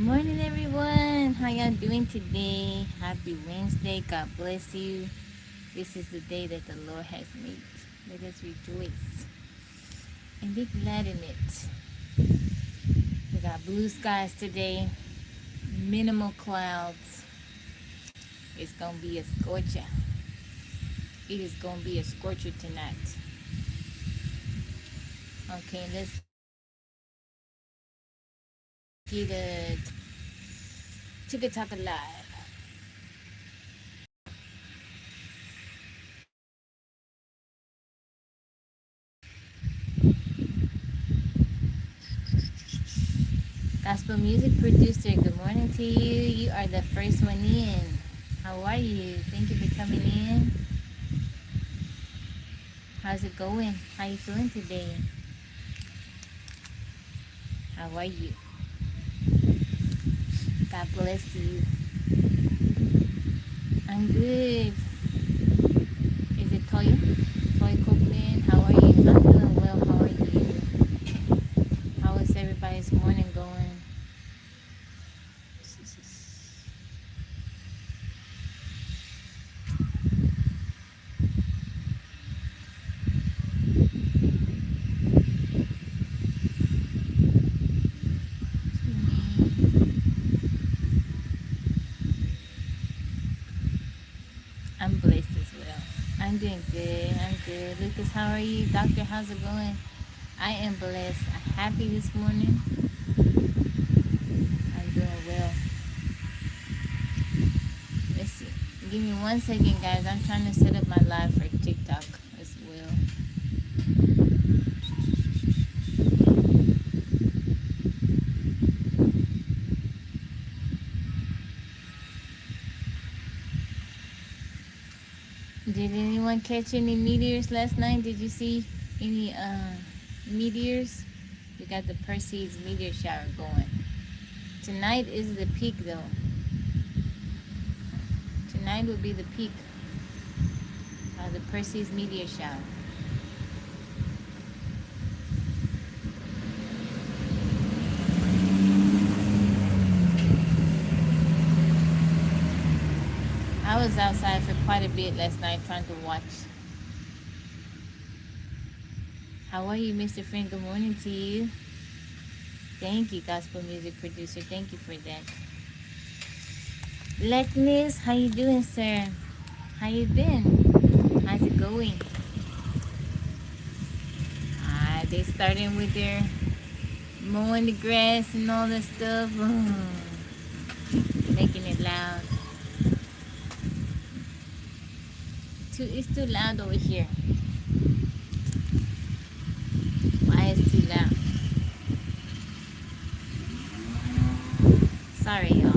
Good morning, everyone. How y'all doing today? Happy Wednesday. God bless you. This is the day that the Lord has made. Let us rejoice and be glad in it. We got blue skies today, minimal clouds. It's going to be a scorcher. It is going to be a scorcher tonight. Okay, let's get a TikTok live. Gospel music producer, good morning to you. You are the first one in. How are you? Thank you for coming in. How's it going? How you feeling today? How are you? God bless you. I'm good. Is it Toya? Toya Copeland? How are you? I'm doing well. How are you? How is everybody's morning going? I'm blessed as well. I'm doing good. I'm good. Lucas, how are you? Doctor, how's it going? I am blessed. I'm happy this morning. I'm doing well. Let's see. Give me 1 second, guys. I'm trying to set up my live for TikTok as well. Did anyone catch any meteors last night? Did you see any meteors? We got the Perseus meteor shower going. Tonight is the peak though. Tonight will be the peak of the Perseus meteor shower. I was outside for quite a bit last night trying to watch. How are you, Mr. Frank? Good morning to you. Thank you, gospel music producer. Thank you for that. Blackness, how you doing, sir? How you been? How's it going? They starting with their mowing the grass and all that stuff. Making it loud. It's too loud over here. Why is too loud? Sorry, y'all.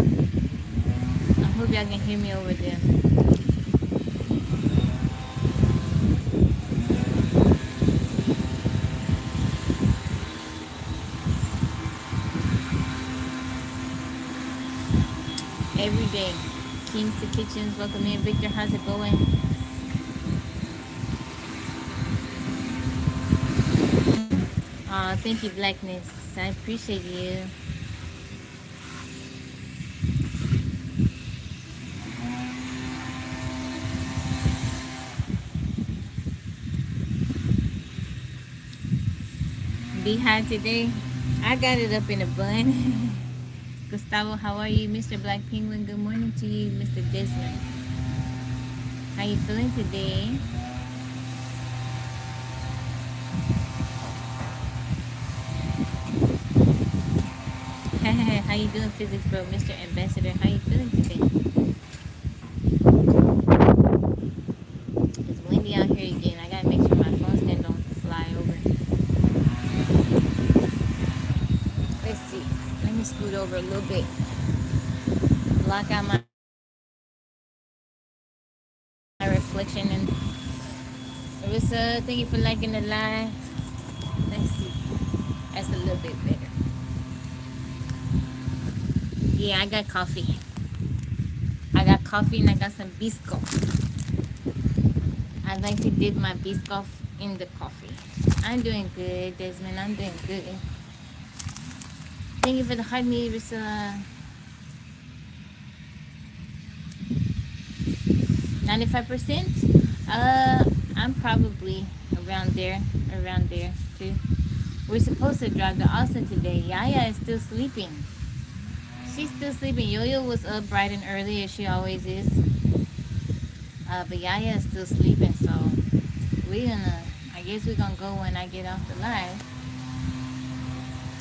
I hope y'all can hear me over there. Every day. Kings to Kitchens, welcome in. Victor, how's it going? Thank you, Blackness. I appreciate you. Beehive today. I got it up in a bun. Gustavo, how are you? Mr. Black Penguin, good morning to you. Mr. Desmond, how you feeling today? How you doing, Physics Bro? Mr. Ambassador, how you feeling today? It's windy out here again. I gotta make sure my phone stand don't fly over. Let's see. Let me scoot over a little bit. Block out my reflection. And Marissa, thank you for liking the live. Let's see. That's a little bit better. Yeah, I got coffee. I got coffee and I got some Biscoff. I like to dip my Biscoff in the coffee. I'm doing good, Desmond. I'm doing good. Thank you for the heart, Marissa. 95%. I'm probably around there too. We're supposed to drive to Austin today. Yaya is still sleeping. She's still sleeping. Yo-Yo was up bright and early as she always is. But Yaya is still sleeping, so I guess we're gonna go when I get off the live.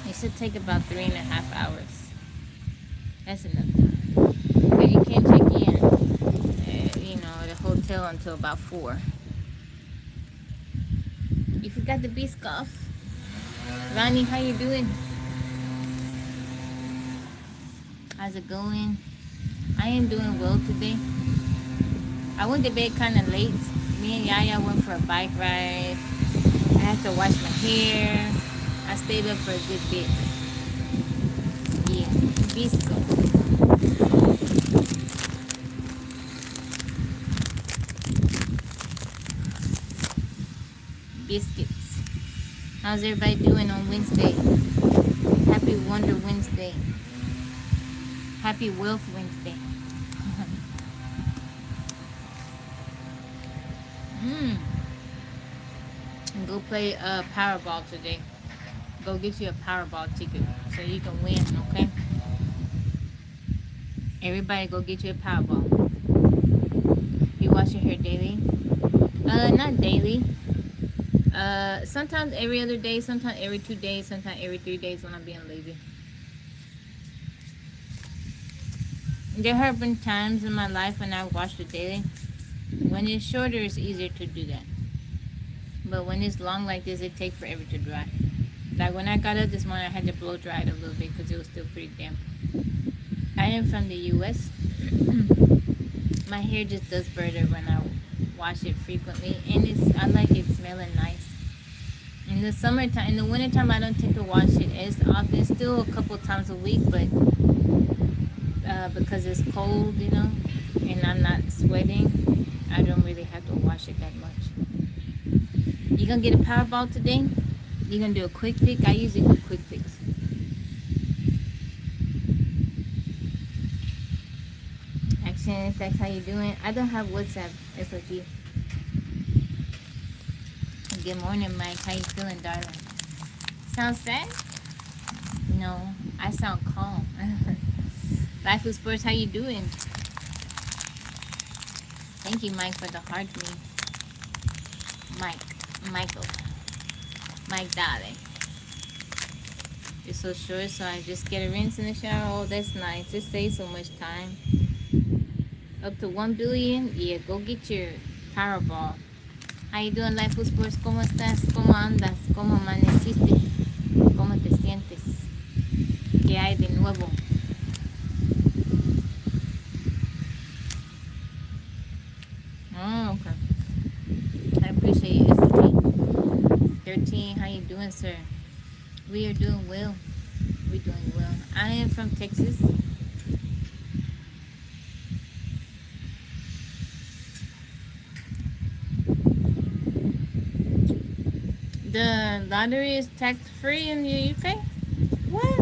It should take about 3.5 hours. That's enough time. But you can't check in, the hotel until about 4. You forgot the bee scarf. Ronnie, how you doing? How's it going? I am doing well today. I went to bed kind of late. Me and Yaya went for a bike ride. I had to wash my hair. I stayed up for a good bit. Yeah, bisco. Biscuits. How's everybody doing on Wednesday? Happy Wonder Wednesday. Happy Wealth Wednesday. And go play Powerball today. Go get you a Powerball ticket so you can win, okay? Everybody go get you a Powerball. You wash your hair daily? Not daily. Sometimes every other day, sometimes every 2 days, sometimes every 3 days when I'm being lazy. There have been times in my life when I washed it daily. When it's shorter, it's easier to do that. But when it's long like this, it takes forever to dry. Like when I got up this morning, I had to blow dry it a little bit because it was still pretty damp. I am from the U.S. My hair just does better when I wash it frequently, and I like it smelling nice. In the summertime, in the wintertime, I don't tend to wash it as often. Still a couple times a week, but because it's cold, and I'm not sweating, I don't really have to wash it that much. You gonna get a Powerball today? You gonna do a quick pick? I usually do quick picks. Action Sex, how you doing? I don't have WhatsApp, SOG. Good morning, Mike. How you feeling, darling? Sound sad? No, I sound calm. Life with Sports, how you doing? Thank you, Mike, for the heart me. Michael, darling. It's so short, so I just get a rinse in the shower. Oh, that's nice. It saves so much time. Up to 1 billion? Yeah, go get your Powerball. How you doing, Life with Sports? ¿Cómo estás? ¿Cómo andas? ¿Cómo amaneciste? ¿Cómo te sientes? ¿Qué hay de nuevo? Oh, okay. I appreciate you, SB. 13, how you doing, sir? We are doing well. We're doing well. I am from Texas. The lottery is tax-free in the UK? What?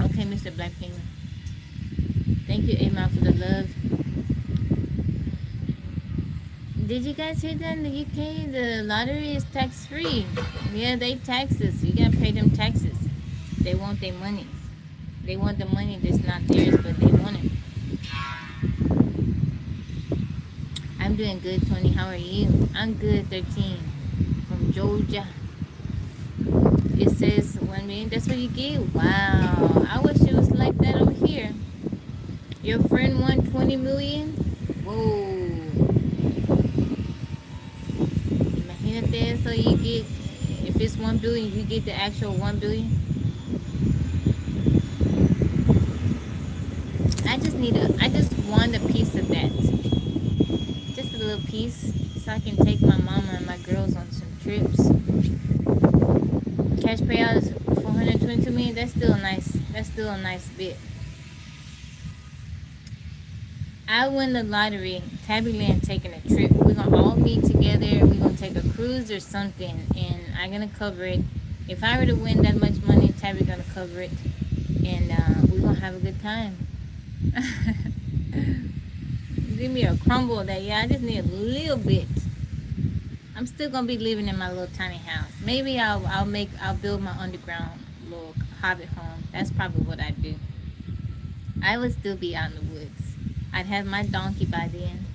Okay, Mr. Black Penguin. Thank you, Emma, for the love. Did you guys hear that in the UK? The lottery is tax-free. Yeah, they tax us. You gotta pay them taxes. They want their money. They want the money that's not theirs, but they want it. I'm doing good, Tony. How are you? I'm good, 13. From Georgia. It says 1 million. That's what you get? Wow. I wish it was like that over here. Your friend won 20 million? Whoa. Imagínate, so you get, if it's 1 billion, you get the actual 1 billion. I just want a piece of that. Just a little piece, so I can take my mama and my girls on some trips. Cash payout is 422 million. That's still a nice bit. I win the lottery, Tabby Land taking a trip. We're gonna all meet together. We're gonna take a cruise or something, and I'm gonna cover it. If I were to win that much money, Tabby's gonna cover it, and we're gonna have a good time. give me a crumble that, yeah, I just need a little bit. I'm still gonna be living in my little tiny house. Maybe I'll build my underground little hobbit home. That's probably what I do. I would still be out in the woods. I'd have my donkey by then.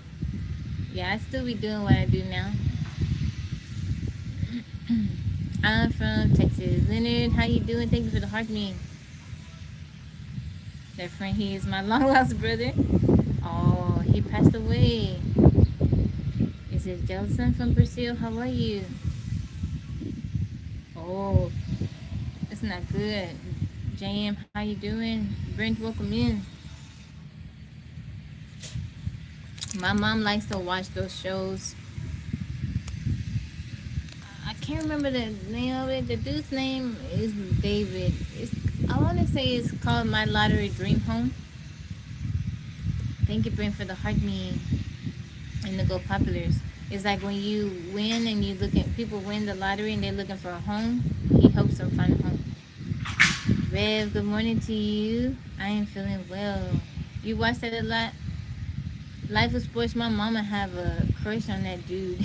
Yeah, I'd still be doing what I do now. I'm from Texas. Leonard, how you doing? Thank you for the heart me. That friend, he is my long lost brother. Oh, he passed away. Is it Jelson from Brazil? How are you? Oh, that's not good. JM, how you doing? Brent, welcome in. My mom likes to watch those shows. I can't remember the name of it. The dude's name is David. I want to say it's called My Lottery Dream Home. Thank you, Brent, for the heart me and the Go Populars. It's like when you win and you look at people win the lottery and they're looking for a home. He helps them find a home. Rev, good morning to you. I am feeling well. You watch that a lot? Life of Sports, my mama have a crush on that dude.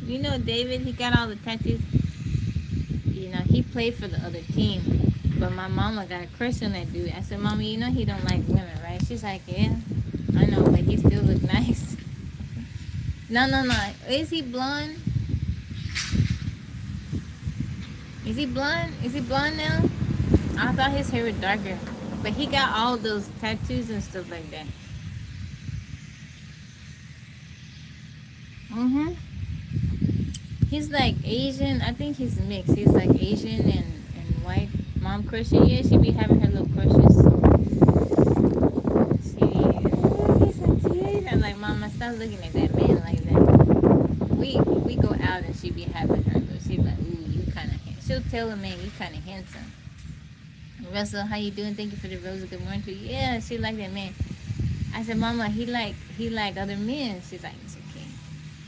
You know David, he got all the tattoos. You know, he played for the other team. But my mama got a crush on that dude. I said, Mama, you know he don't like women, right? She's like, yeah, I know, but he still look nice. No. Is he blonde? Is he blonde? Is he blonde now? I thought his hair was darker. But he got all those tattoos and stuff like that. He's like Asian. I think he's mixed. He's like Asian and white. Mom Christian. Yeah, she be having her little crushes. He's so cute. I'm like, Mama, stop looking at that man like that. We go out and she be having her little. She be like, ooh, you kind of. She'll tell a man, you kind of handsome. Russell, how you doing? Thank you for the rose. Good morning to you. Yeah, she like that man. I said, Mama, he like other men. She's like, it's okay.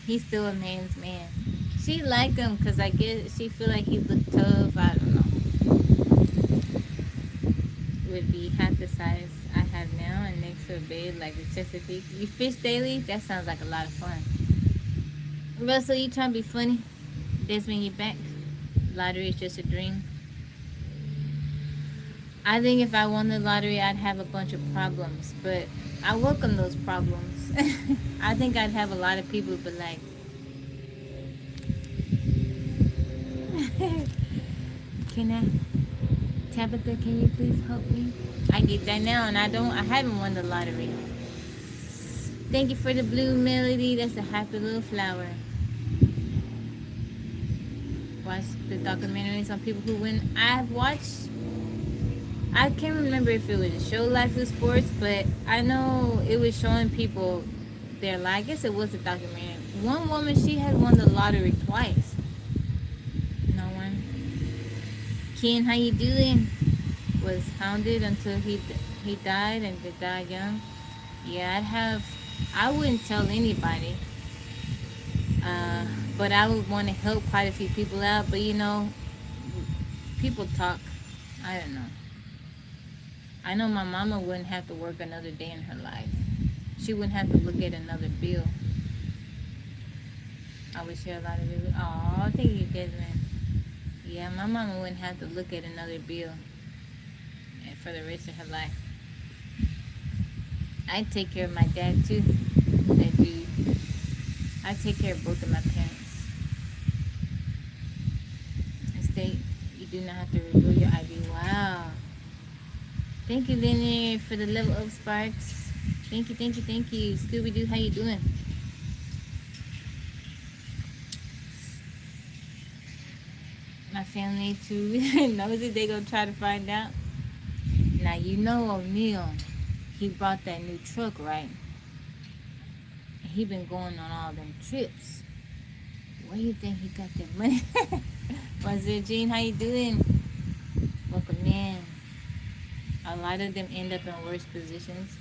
He's still a man's man. She liked him because I guess she feel like he looked tough. I don't know. Would be half the size I have now and next to a bed like the Chesapeake. You fish daily? That sounds like a lot of fun. Russell, you trying to be funny? Desmond, you back? Lottery is just a dream. I think if I won the lottery, I'd have a bunch of problems, but I welcome those problems. I think I'd have a lot of people be like, can I, Tabitha, can you please help me? I get that now, and I haven't won the lottery. Thank you for the blue melody. That's a happy little flower. Watch the documentaries on people who win. I've watched, I can't remember if it was a show Life of Sports, but I know it was showing people their life. I guess it was a documentary. One woman, she had won the lottery twice. No one. Ken, how you doing? Was hounded until he died, and they died young. Yeah, I wouldn't tell anybody. But I would want to help quite a few people out. But you know, people talk. I don't know. I know my mama wouldn't have to work another day in her life. She wouldn't have to look at another bill. I would share a lot of it. Oh, thank you, Desmond. Yeah, my mama wouldn't have to look at another bill for the rest of her life. I take care of my dad too. I do. I take care of both of my parents. You do not have to reveal your ID. Wow. Thank you, Linear, for the level up sparks. Thank you. Scooby-Doo, how you doing? My family too knows it. They gonna try to find out. Now you know O'Neal, he bought that new truck, right? He been going on all them trips. Where you think he got that money? What's it, Gene? How you doing? Welcome in. A lot of them end up in worse positions.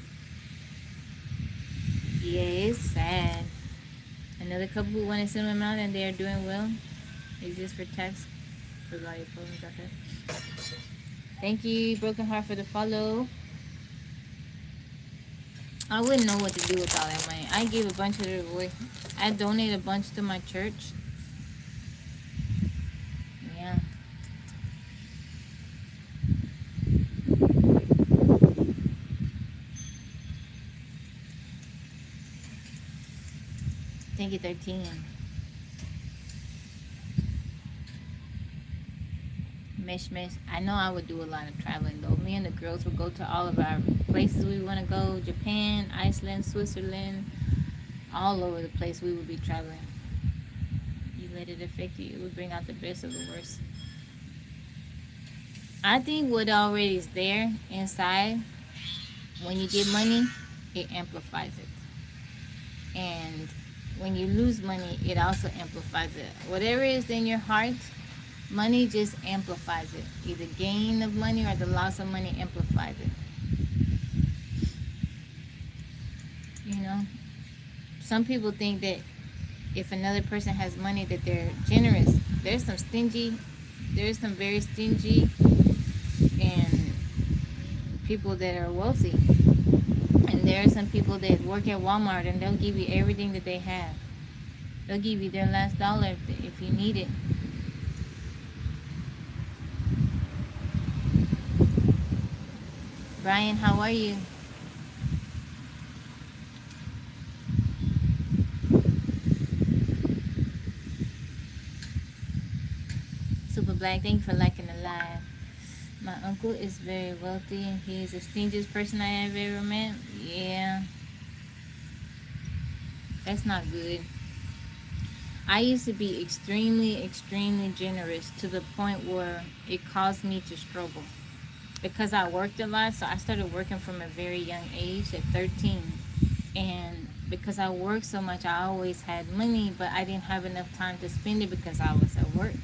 Yeah, it's sad. Another couple who want to send them out and they are doing well. Is this for tax? For all your problems out there. Thank you, Broken Heart, for the follow. I wouldn't know what to do with all that money. I give a bunch of it away. I donate a bunch to my church. Yeah. Thank you, 13. Mish Mish. I know I would do a lot of traveling though. Me and the girls would go to all of our places we want to go. Japan, Iceland, Switzerland. All over the place we would be traveling. You let it affect you. It would bring out the best of the worst. I think what already is there inside, when you get money, it amplifies it. And when you lose money, it also amplifies it. Whatever is in your heart, money just amplifies it. Either gain of money or the loss of money amplifies it. You know? Some people think that if another person has money that they're generous. There's some very stingy and people that are wealthy. And there are some people that work at Walmart and they'll give you everything that they have. They'll give you their last dollar if you need it. Brian, how are you? Super Black, thank you for liking the live. My uncle is very wealthy and he is the stingiest person I have ever met. Yeah. That's not good. I used to be extremely, extremely generous to the point where it caused me to struggle. Because I worked a lot, so I started working from a very young age at 13. And because I worked so much, I always had money, but I didn't have enough time to spend it because I was at work.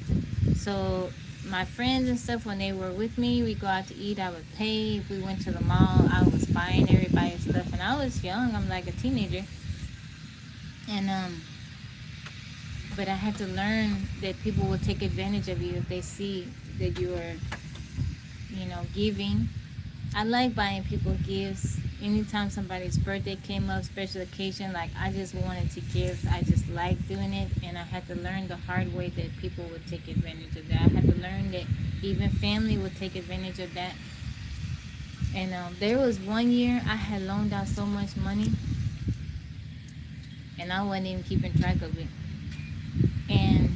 So my friends and stuff, when they were with me, we go out to eat, I would pay. If we went to the mall, I was buying everybody stuff. And I was young, I'm like a teenager. And but I had to learn that people will take advantage of you if they see that you are, giving. I like buying people gifts. Anytime somebody's birthday came up, special occasion, like I just wanted to give. I just like doing it, and I had to learn the hard way that people would take advantage of that. I had to learn that even family would take advantage of that. And there was one year I had loaned out so much money, and I wasn't even keeping track of it. And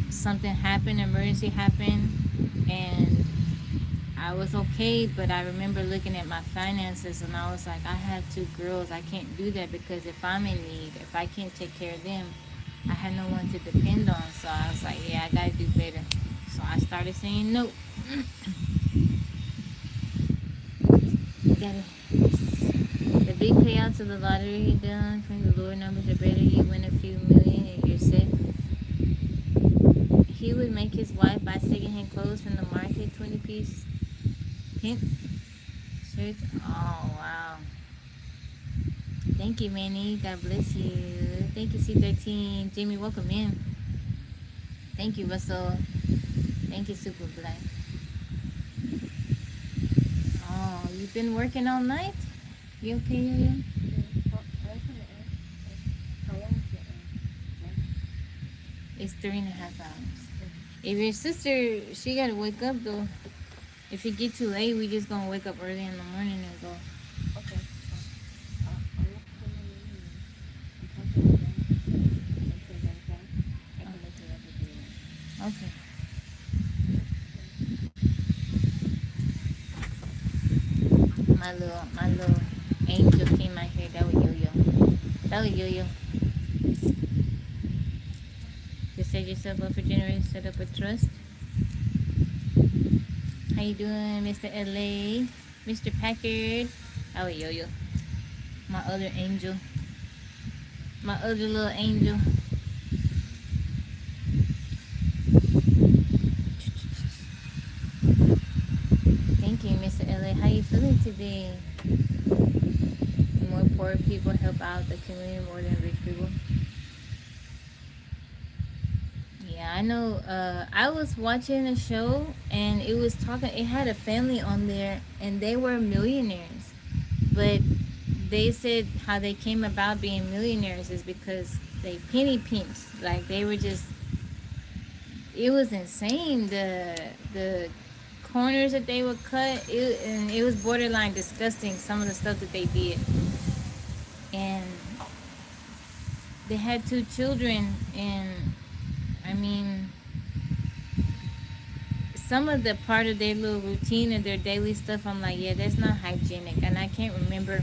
something happened, emergency happened, and I was okay, but I remember looking at my finances and I was like, I have 2 girls. I can't do that because if I'm in need, if I can't take care of them, I had no one to depend on. So I was like, yeah, I gotta do better. So I started saying no. The big payouts of the lottery done from the lower numbers are better. You win a few million and you're set. He would make his wife buy secondhand clothes from the market, 20-piece pants, shirts. Oh, wow. Thank you, Manny. God bless you. Thank you, C13. Jimmy, welcome in. Thank you, Russell. Thank you, Super Black. Oh, you've been working all night? You okay, Yo-Yo? It's 3.5 hours. If your sister, she gotta wake up though. If you get too late, we just gonna wake up early in the morning and go. Okay. Okay. My little angel came out here. That was Yo-Yo. That was Yo-Yo. Just set yourself up for generous, set up a trust. How you doing, Mr. LA? Mr. Packard? That was Yo-Yo. My other angel. My other little angel. Thank you, Mr. LA. How you feeling today? More poor people help out the community more than rich people. Yeah, I know. I was watching a show and it was talking. It had a family on there and they were millionaires, but they said how they came about being millionaires is because they penny pinched. Like they were just, it was insane. The corners that they would cut, and it was borderline disgusting. Some of the stuff that they did, and they had 2 children, and I mean, some of the part of their little routine and their daily stuff, I'm like, yeah, that's not hygienic. And I can't remember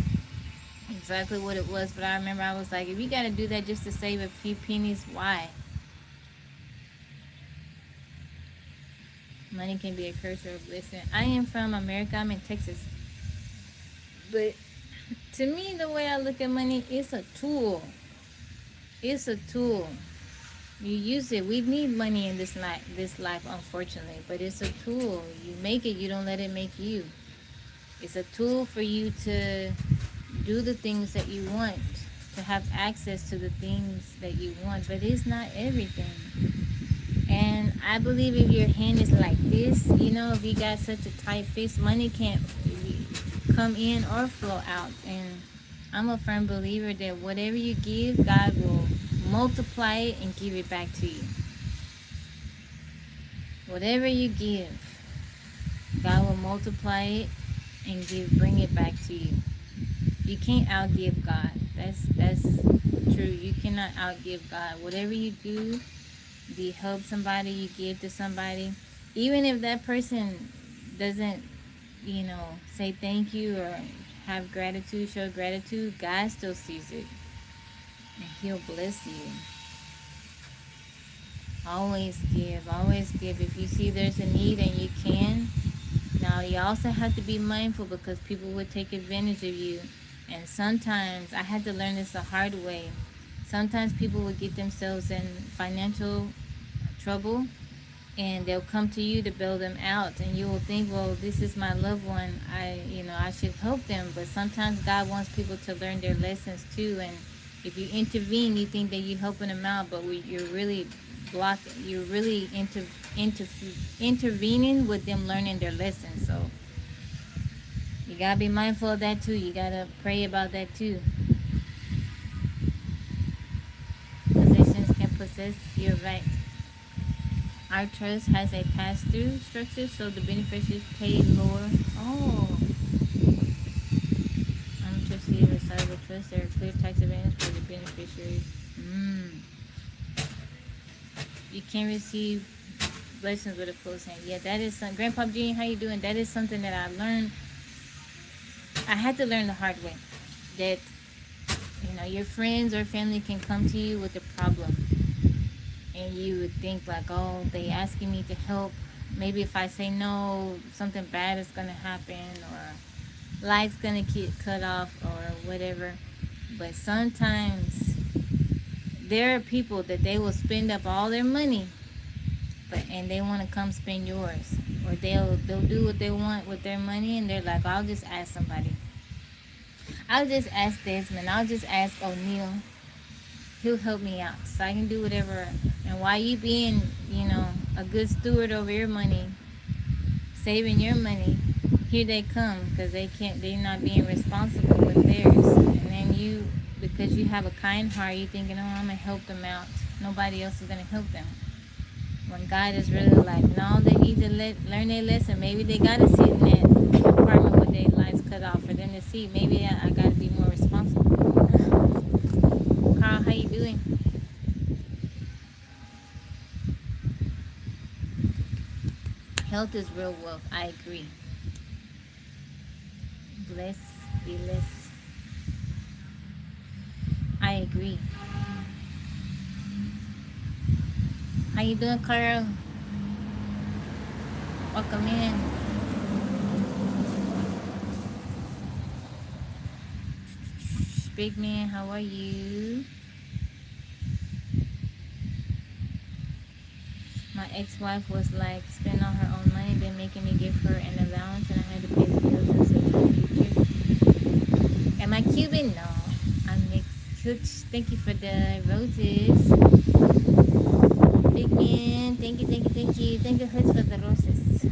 exactly what it was, but I remember I was like, if you got to do that just to save a few pennies, why? Money can be a curse or a blessing. I am from America. I'm in Texas. But to me, the way I look at money, it's a tool. It's a tool. You use it. We need money in this life, unfortunately. But it's a tool. You make it. You don't let it make you. It's a tool for you to do the things that you want, to have access to the things that you want. But it's not everything. And I believe if your hand is like this, you know, if you got such a tight fist, money can't come in or flow out. And I'm a firm believer that whatever you give, God will multiply it and give it back to you. Whatever you give, God will multiply it and bring it back to you. You can't outgive God. That's true. You cannot outgive God. Whatever you do, you help somebody, you give to somebody, even if that person doesn't, you know, say thank you or have gratitude, show gratitude, God still sees it and He'll bless you. Always give. If you see there's a need and you can. Now you also have to be mindful because people would take advantage of you, and sometimes I had to learn this the hard way. Sometimes people will get themselves in financial trouble and they'll come to you to bail them out, and you will think, well, this is my loved one, I should help them. But sometimes God wants people to learn their lessons too, and if you intervene, you think that you're helping them out, but you're really intervening with them learning their lessons. So you gotta be mindful of that too. You gotta pray about that too. Possessions can possess. You're right. Our trust has a pass-through structure, so the beneficiaries pay lower. Oh, I'm trustee of a sizable trust. There are clear tax advantages for the beneficiaries. You can receive blessings with a close hand. Yeah, that is something. Grandpa Gene, how you doing? That is something that I learned. I had to learn the hard way. That, you know, your friends or family can come to you with a problem, and you would think like, oh, they asking me to help. Maybe if I say no, something bad is gonna happen, or light's gonna get cut off, or whatever. But sometimes there are people that they will spend up all their money, and they want to come spend yours, or they'll do what they want with their money, and they're like, I'll just ask somebody. I'll just ask Desmond. I'll just ask O'Neil. He'll help me out, so I can do whatever. And while you being, you know, a good steward over your money, saving your money, here they come because they're not being responsible with theirs. And then you, because you have a kind heart, you thinking, oh, I'm gonna help them out. Nobody else is gonna help them. When God is really like, no, they need to learn their lesson. Maybe they gotta sit in that apartment with their lights cut off for them to see. Maybe I gotta be more responsible. Carl, how you doing? Health is real wealth. I agree. Bless, be less. I agree. How you doing, Carl? Welcome in. Big man, how are you? My ex-wife was like spending all her own money, then making me give her an allowance, and I had to pay the bills and save for the future. Am I Cuban? No, I'm mixed. Hooch, thank you for the roses. Big man, thank you. Thank you, Hooch, for the roses.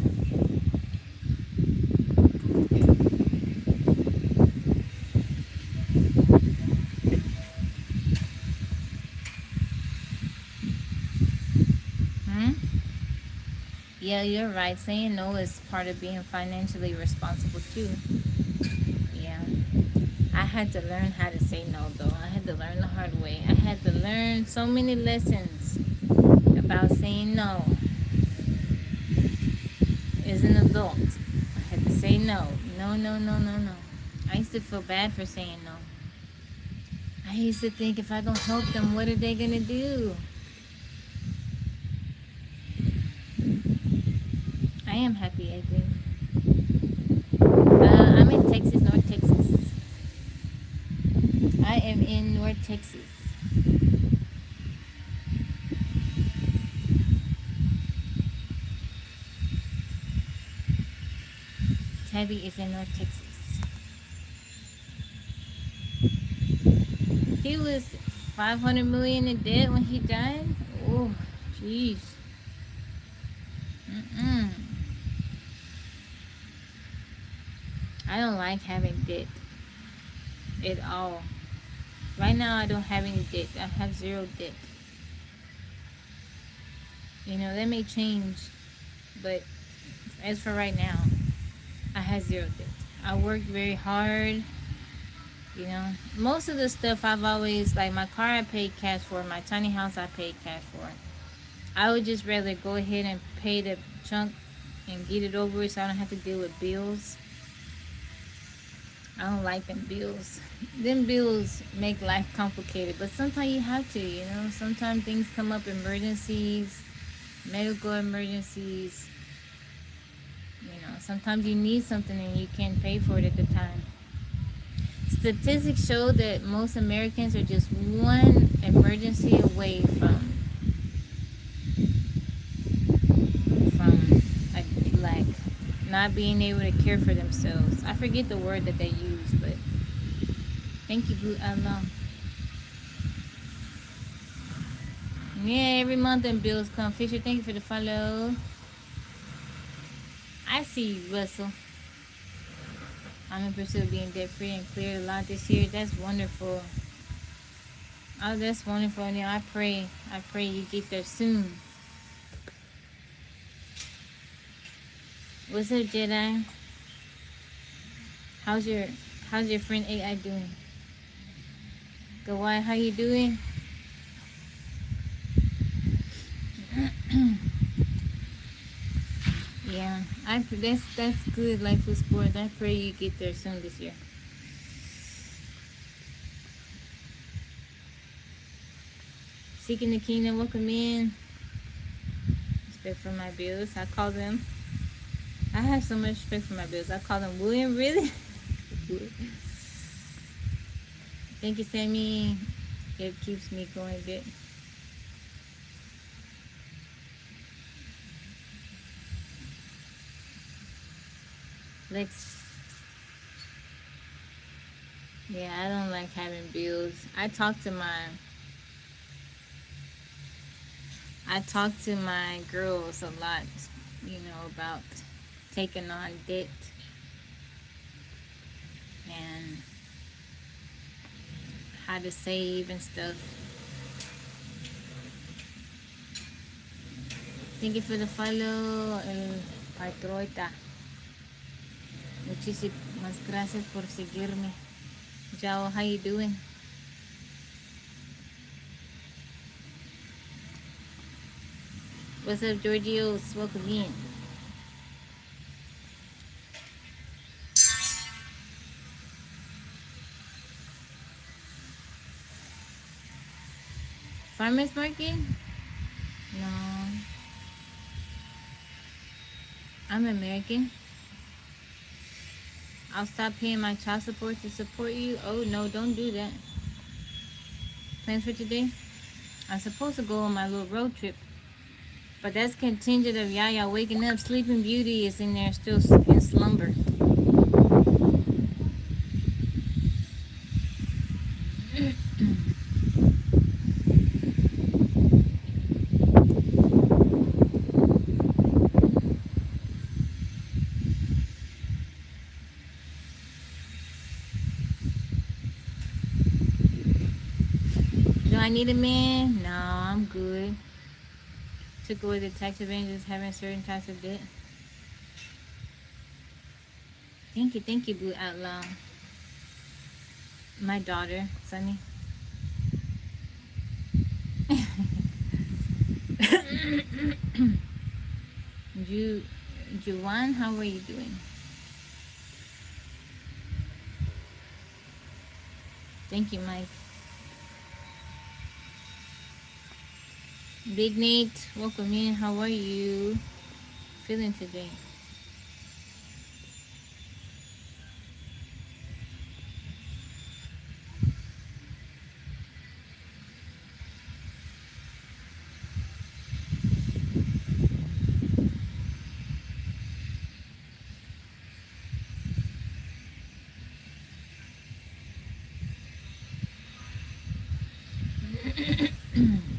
Yeah, you're right. Saying no is part of being financially responsible too. Yeah. I had to learn how to say no though. I had to learn the hard way. I had to learn so many lessons about saying no as an adult. I had to say no. No, no, no, no, no. I used to feel bad for saying no. I used to think if I don't help them, what are they going to do? I am happy, I think. I'm in Texas, North Texas. I am in North Texas. Tabby is in North Texas. He was 500 million in debt when he died. Oh, jeez. Mm-mm. I don't like having debt at all. Right now, I don't have any debt. I have zero debt. You know, that may change, but as for right now, I have zero debt. I worked very hard. You know, most of the stuff I've always, like my car I paid cash for, my tiny house I paid cash for. I would just rather go ahead and pay the chunk and get it over with so I don't have to deal with bills. I don't like them bills. Them bills make life complicated, but sometimes you have to, you know. Sometimes things come up, emergencies, medical emergencies. You know, sometimes you need something and you can't pay for it at the time. Statistics show that most Americans are just one emergency away from like not being able to care for themselves. I forget the word that they use, but thank you, Blue Allah. Yeah, every month them bills come. Fisher, thank you for the follow. I see you, Russell. I'm in pursuit of being debt free and clear a lot this year. That's wonderful. Oh, that's wonderful. Yeah, I pray you get there soon. What's up, Jedi? How's your friend AI doing? Gawai, how you doing? Yeah, that's good. Life with sports. I pray you get there soon this year. Seeking the kingdom, welcome in. Respect for my bills. I call them. I have so much respect for my bills. I call them William. Really? Thank you, Sammy. It keeps me going a bit. Yeah, I don't like having bills. I talk to my girls a lot, you know, about taking on debt and how to save and stuff. Thank you for the follow, El Patroita. Muchísimas gracias por seguirme. Jao, how you doing? What's up, Georgios? Welcome in. Farmers market? No. I'm American. I'll stop paying my child support to support you. Oh no, don't do that. Plans for today? I'm supposed to go on my little road trip. But that's contingent of Yaya waking up. Sleeping Beauty is in there still in slumber. Do I need a man? No, I'm good. Took away the tax advantages having certain types of debt. Thank you, Blue Outlaw. My daughter, Sunny. Juwan, how are you doing? Thank you, Mike. Big Nate, welcome in. How are you feeling today?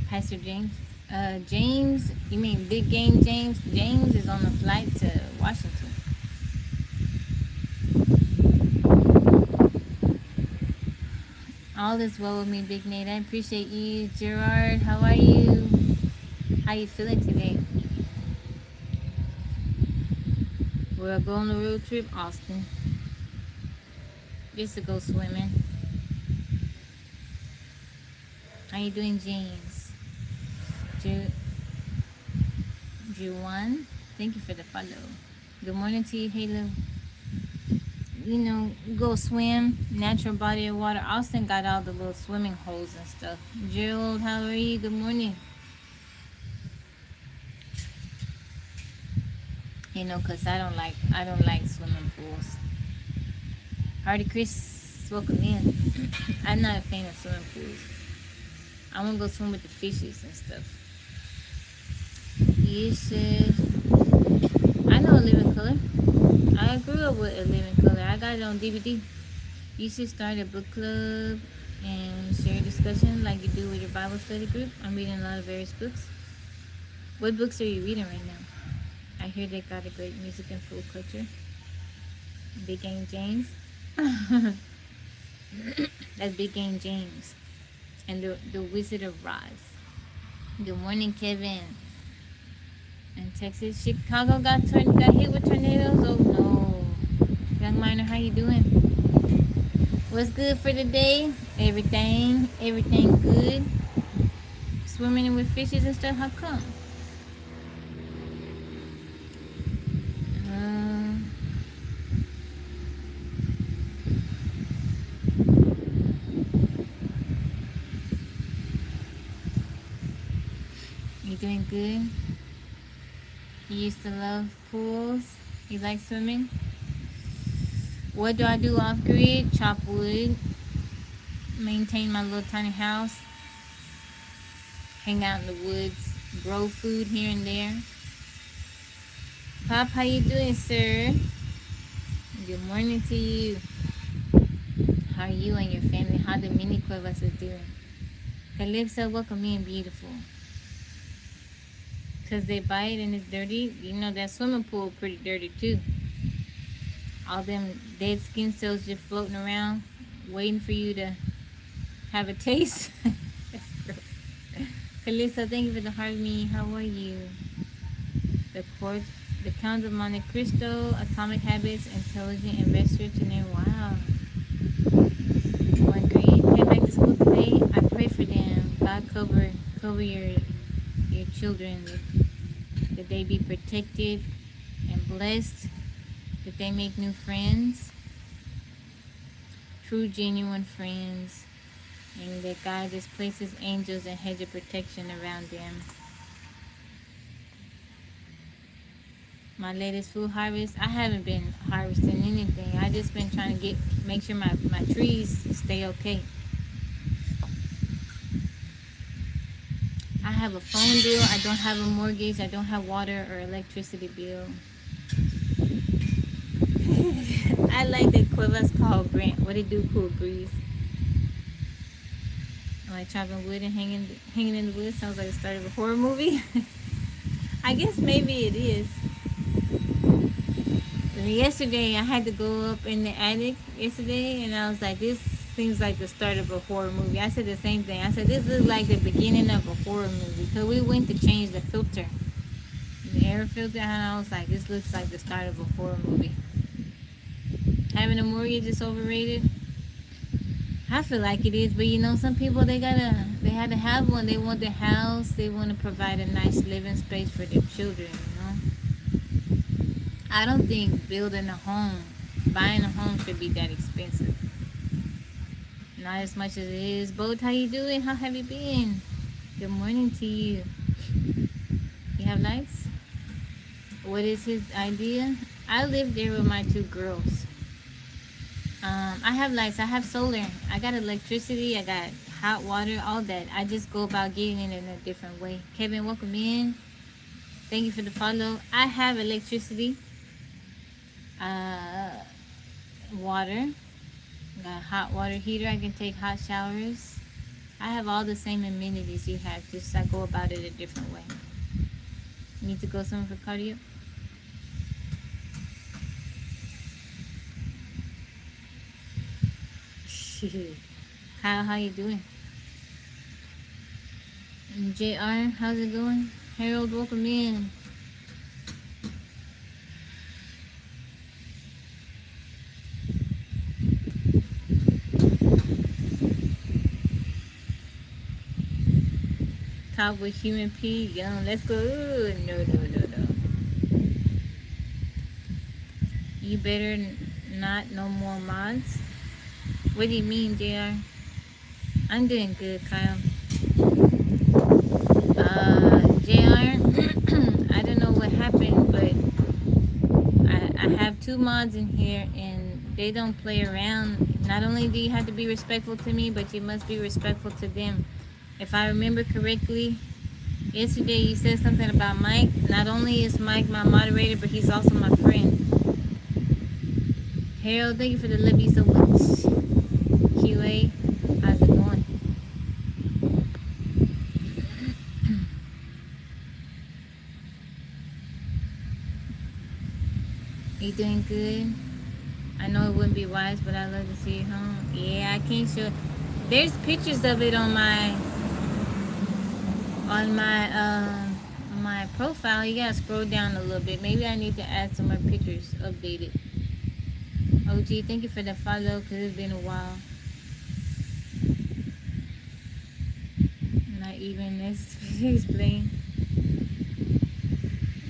Pastor James. James, you mean Big Game James? James is on the flight to Washington. All is well with me, Big Nate. I appreciate you. Gerard, how are you? How you feeling today? We'll go on the road trip, Austin. Just to go swimming. How you doing, James? Juwan, thank you for the follow. Good morning to you, Halo. You know, go swim, natural body of water. Austin got all the little swimming holes and stuff. Gerald, how are you? Good morning. You know, cause I don't like swimming pools. Hardy Chris, welcome in. I'm not a fan of swimming pools. I want to go swim with the fishes and stuff. You said, I know A Living Color. I grew up with A Living Color. I got it on DVD. You should start a book club and share discussion like you do with your Bible study group. I'm reading a lot of various books. What books are you reading right now? I hear they got a great music and full culture. Big Game James. That's Big Game James. And the Wizard of Oz. Good morning, Kevin. In Texas, Chicago got hit with tornadoes. Oh no. Young Miner, how you doing? What's good for the day? Everything good. Swimming with fishes and stuff. How come? You doing good? You used to love pools? You like swimming? What do I do off grid? Chop wood, maintain my little tiny house, hang out in the woods, grow food here and there. Pop, how you doing, sir? Good morning to you. How are you and your family? How the mini cuevas are doing? Calypso, welcome in, beautiful. Because they bite and it's dirty. You know that swimming pool pretty dirty too. All them dead skin cells just floating around, waiting for you to have a taste. That's gross. Calypso, thank you for the heart of me. How are you? The Count of Monte Cristo, Atomic Habits, Intelligent Investor to name. Wow. One great. Came back to school today. I pray for them. God cover your children, that they be protected and blessed, that they make new friends, true genuine friends, and that God just places angels and hedge of protection around them. My latest food harvest, I haven't been harvesting anything. I just been trying to make sure my trees stay okay. I have a phone bill. I don't have a mortgage. I don't have water or electricity bill. I like that Cueva's called Grant. What it do, cool breeze. I like chopping wood and hanging in the woods. Sounds like the start of a horror movie. I guess maybe it is. Yesterday I had to go up in the attic yesterday, and I was like, this seems like the start of a horror movie. I said the same thing. I said, this looks like the beginning of a horror movie. Because we went to change the filter. The air filter. And I was like, this looks like the start of a horror movie. Having a mortgage is overrated. I feel like it is. But you know, some people, they had to have one. They want the house. They want to provide a nice living space for their children, you know. I don't think building a home, buying a home should be that expensive. Not as much as it is. Boat, how you doing? How have you been? Good morning to you. You have lights? What is his idea? I live there with my 2 girls. I have lights. I have solar. I got electricity. I got hot water, all that. I just go about getting it in a different way. Kevin, welcome in. Thank you for the follow. I have electricity, water, got a hot water heater. I can take hot showers. I have all the same amenities you have, just I go about it a different way. Need to go somewhere for cardio? Kyle, how you doing? JR, how's it going? Harold, welcome in. Top with human P, young. Let's go. No. You better not, no more mods. What do you mean, JR? I'm doing good, Kyle. JR, I don't know what happened, but I have 2 mods in here and they don't play around. Not only do you have to be respectful to me, but you must be respectful to them. If I remember correctly, yesterday you said something about Mike. Not only is Mike my moderator, but he's also my friend. Harold, thank you for the love you so much. QA, how's it going? You doing good? I know it wouldn't be wise, but I love to see you home. Yeah, I can't show. There's pictures of it on my my profile. You gotta scroll down a little bit. Maybe I need to add some more pictures, updated. OG, thank you for the follow, because it's been a while. Not even this explain.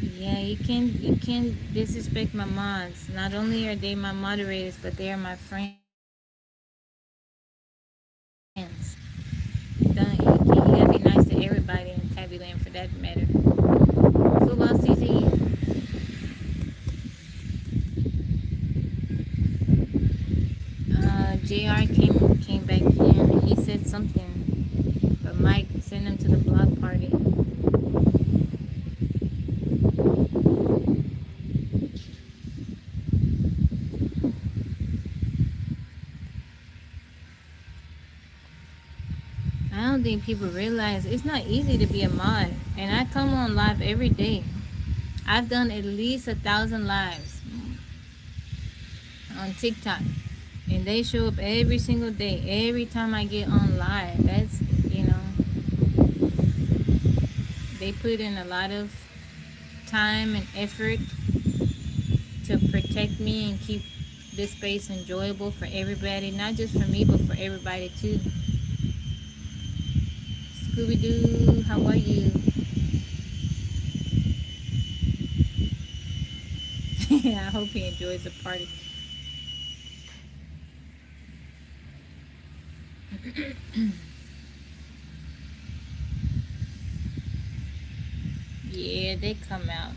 Yeah, you can't disrespect my mods. Not only are they my moderators, but they are my friends. You gotta be nice to everybody in Tabby Land for that matter. Football season. JR came back in and he said something, but Mike sent him to the block party. I don't think people realize it's not easy to be a mod, and I come on live every day. I've done at least 1,000 lives on TikTok, and they show up every single day. Every time I get on live, that's, you know, they put in a lot of time and effort to protect me and keep this space enjoyable for everybody, not just for me, but for everybody too. Scooby-Doo, how are you? I hope he enjoys the party. Yeah, they come out.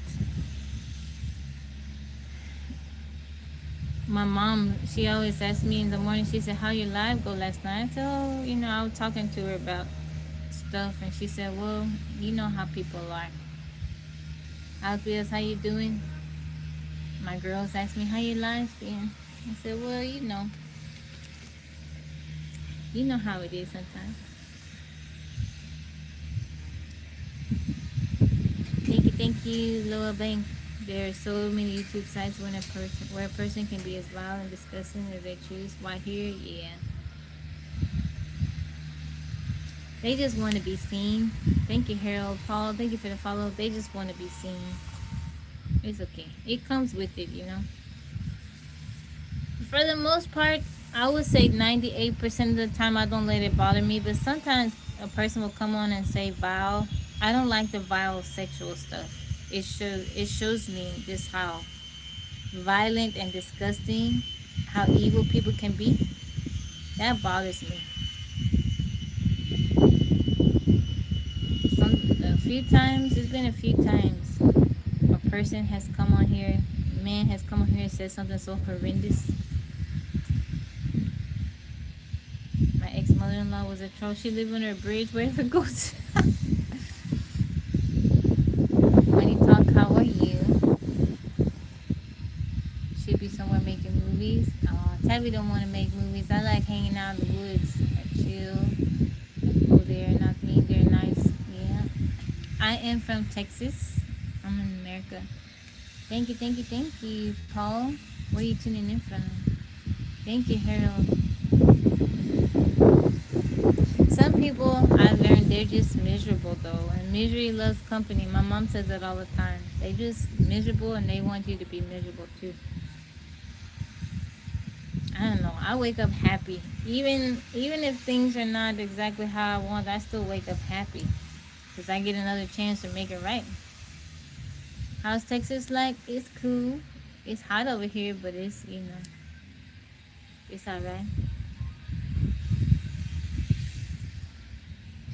My mom, she always asks me in the morning, she said, how your live go last night? I said, oh, you know, I was talking to her about stuff, and she said, well, you know how people are. Albias, how you doing? My girls asked me, how your lives been? I said, well, you know how it is sometimes. Thank you, Lower Bank. There are so many YouTube sites where a person can be as wild and disgusting as they choose. Why here? Yeah. They just want to be seen. Thank you, Harold. Paul, thank you for the follow. They just want to be seen. It's okay. It comes with it, you know. For the most part, I would say 98% of the time I don't let it bother me. But sometimes a person will come on and say vile. I don't like the vile sexual stuff. It shows me just how violent and disgusting, how evil people can be. That bothers me. A few times, it's been a few times, a person has come on here, a man has come on here and said something so horrendous. My ex-mother-in-law was a troll. She lived under a bridge. Wherever it goes. Money Talk, how are you? Should be somewhere making movies. Tabby don't want to make movies. I like hanging out in the woods. I chill. I go there, not me. They're nice. Yeah. I am from Texas. I'm in America. Thank you, thank you, thank you, Paul. Where are you tuning in from? Thank you, Harold. Some people I've learned they're just miserable though, and misery loves company. My mom says that all the time. They just miserable and they want you to be miserable too. I don't know. I wake up happy. Even if things are not exactly how I want, I still wake up happy. Because I get another chance to make it right. How's Texas like? It's cool. It's hot over here, but it's, it's alright.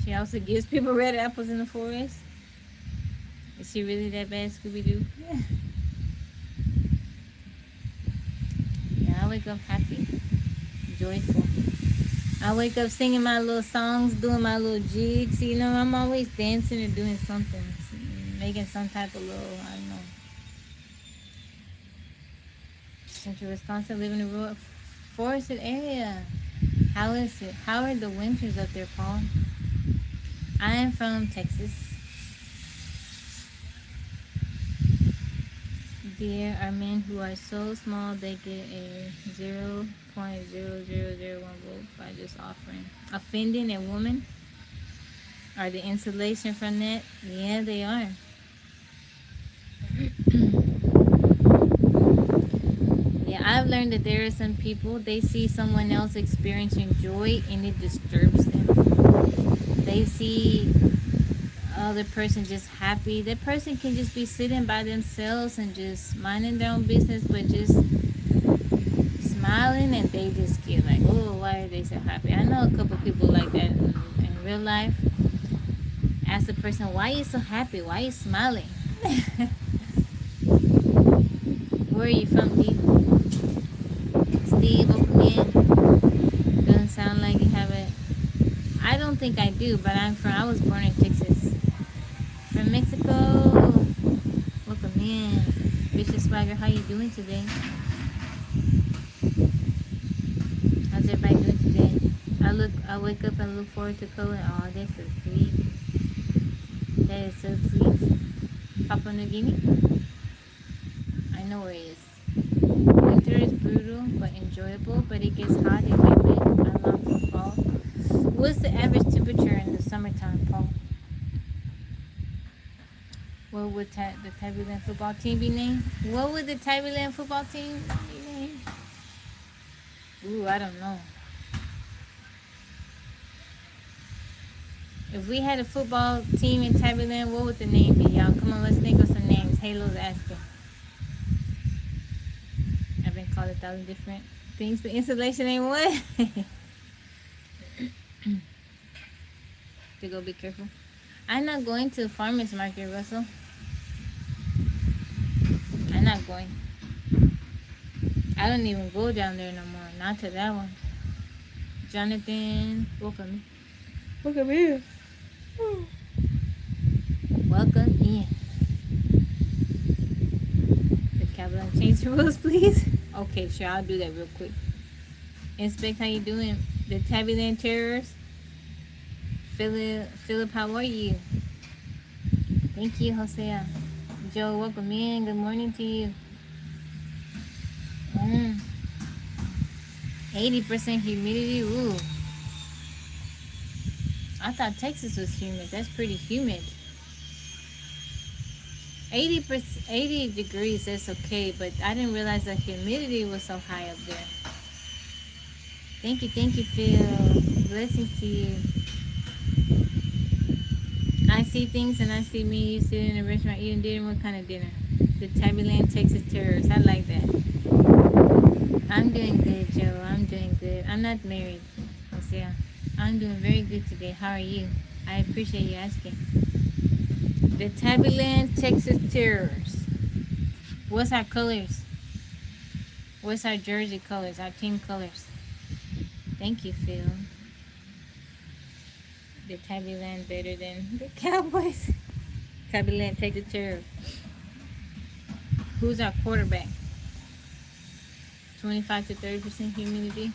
She also gives people red apples in the forest. Is she really that bad, Scooby-Doo? Yeah. Yeah, I wake up happy. Joyful. I wake up singing my little songs, doing my little jigs. You know, I'm always dancing or doing something. Making some type of little, I don't know. Central Wisconsin, live in a rural forested area. How is it? How are the winters up there, Paul? I am from Texas. There are men who are so small they get a 0.0001 vote by just offering. Offending a woman? Are the insulation from that? Yeah, they are. Yeah, I've learned that there are some people, they see someone else experiencing joy and it disturbs them. They see other person just happy. That person can just be sitting by themselves and just minding their own business, but just smiling, and they just get like, oh, why are they so happy? I know a couple people like that in real life. Ask the person, why are you so happy? Why are you smiling? Where are you from, D? Steve, open in. Doesn't sound like you have it. I don't think I do, but I was born in Texas. From Mexico. Welcome in. Bishop Swagger, how you doing today? How's everybody doing today? I wake up and look forward to color. Oh, that's so sweet. That is so sweet. Papua New Guinea? I know where it is. Winter is brutal but enjoyable, but it gets hot and humid. I love football. What's the average temperature in the summertime, Paul? What would the Thailand football team be named? What would the Thailand football team be named? Ooh, I don't know. If we had a football team in Thailand, what would the name be, y'all? Come on, let's think of some names. Halo's asking. I've been called 1,000 different things, but insulation ain't one. To go be careful. I'm not going to the farmer's market, Russell. I'm not going. I don't even go down there no more. Not to that one. Jonathan, welcome. Welcome in. Welcome in. The Captain, change the rules, please. Okay, sure. I'll do that real quick. Inspect, how you doing? The Tabbyland Terrors. Philip, how are you? Thank you, Hosea. Joe, welcome in. Good morning to you. 80% humidity. Ooh. I thought Texas was humid. That's pretty humid. 80 degrees, that's okay, but I didn't realize the humidity was so high up there. Thank you, Phil. Blessings to you. I see things and I see me. You sit in a restaurant eating dinner. What kind of dinner? The Tabby Land, Texas Terrors. I like that. I'm doing good, Joe. I'm doing good. I'm not married. Hosea. I'm doing very good today. How are you? I appreciate you asking. The Tabby Land, Texas Terrors. What's our colors? What's our jersey colors? Our team colors? Thank you, Phil. The Tabby Land better than the Cowboys. Tabby Land, Texas Terrors. Who's our quarterback? 25 to 30% humidity.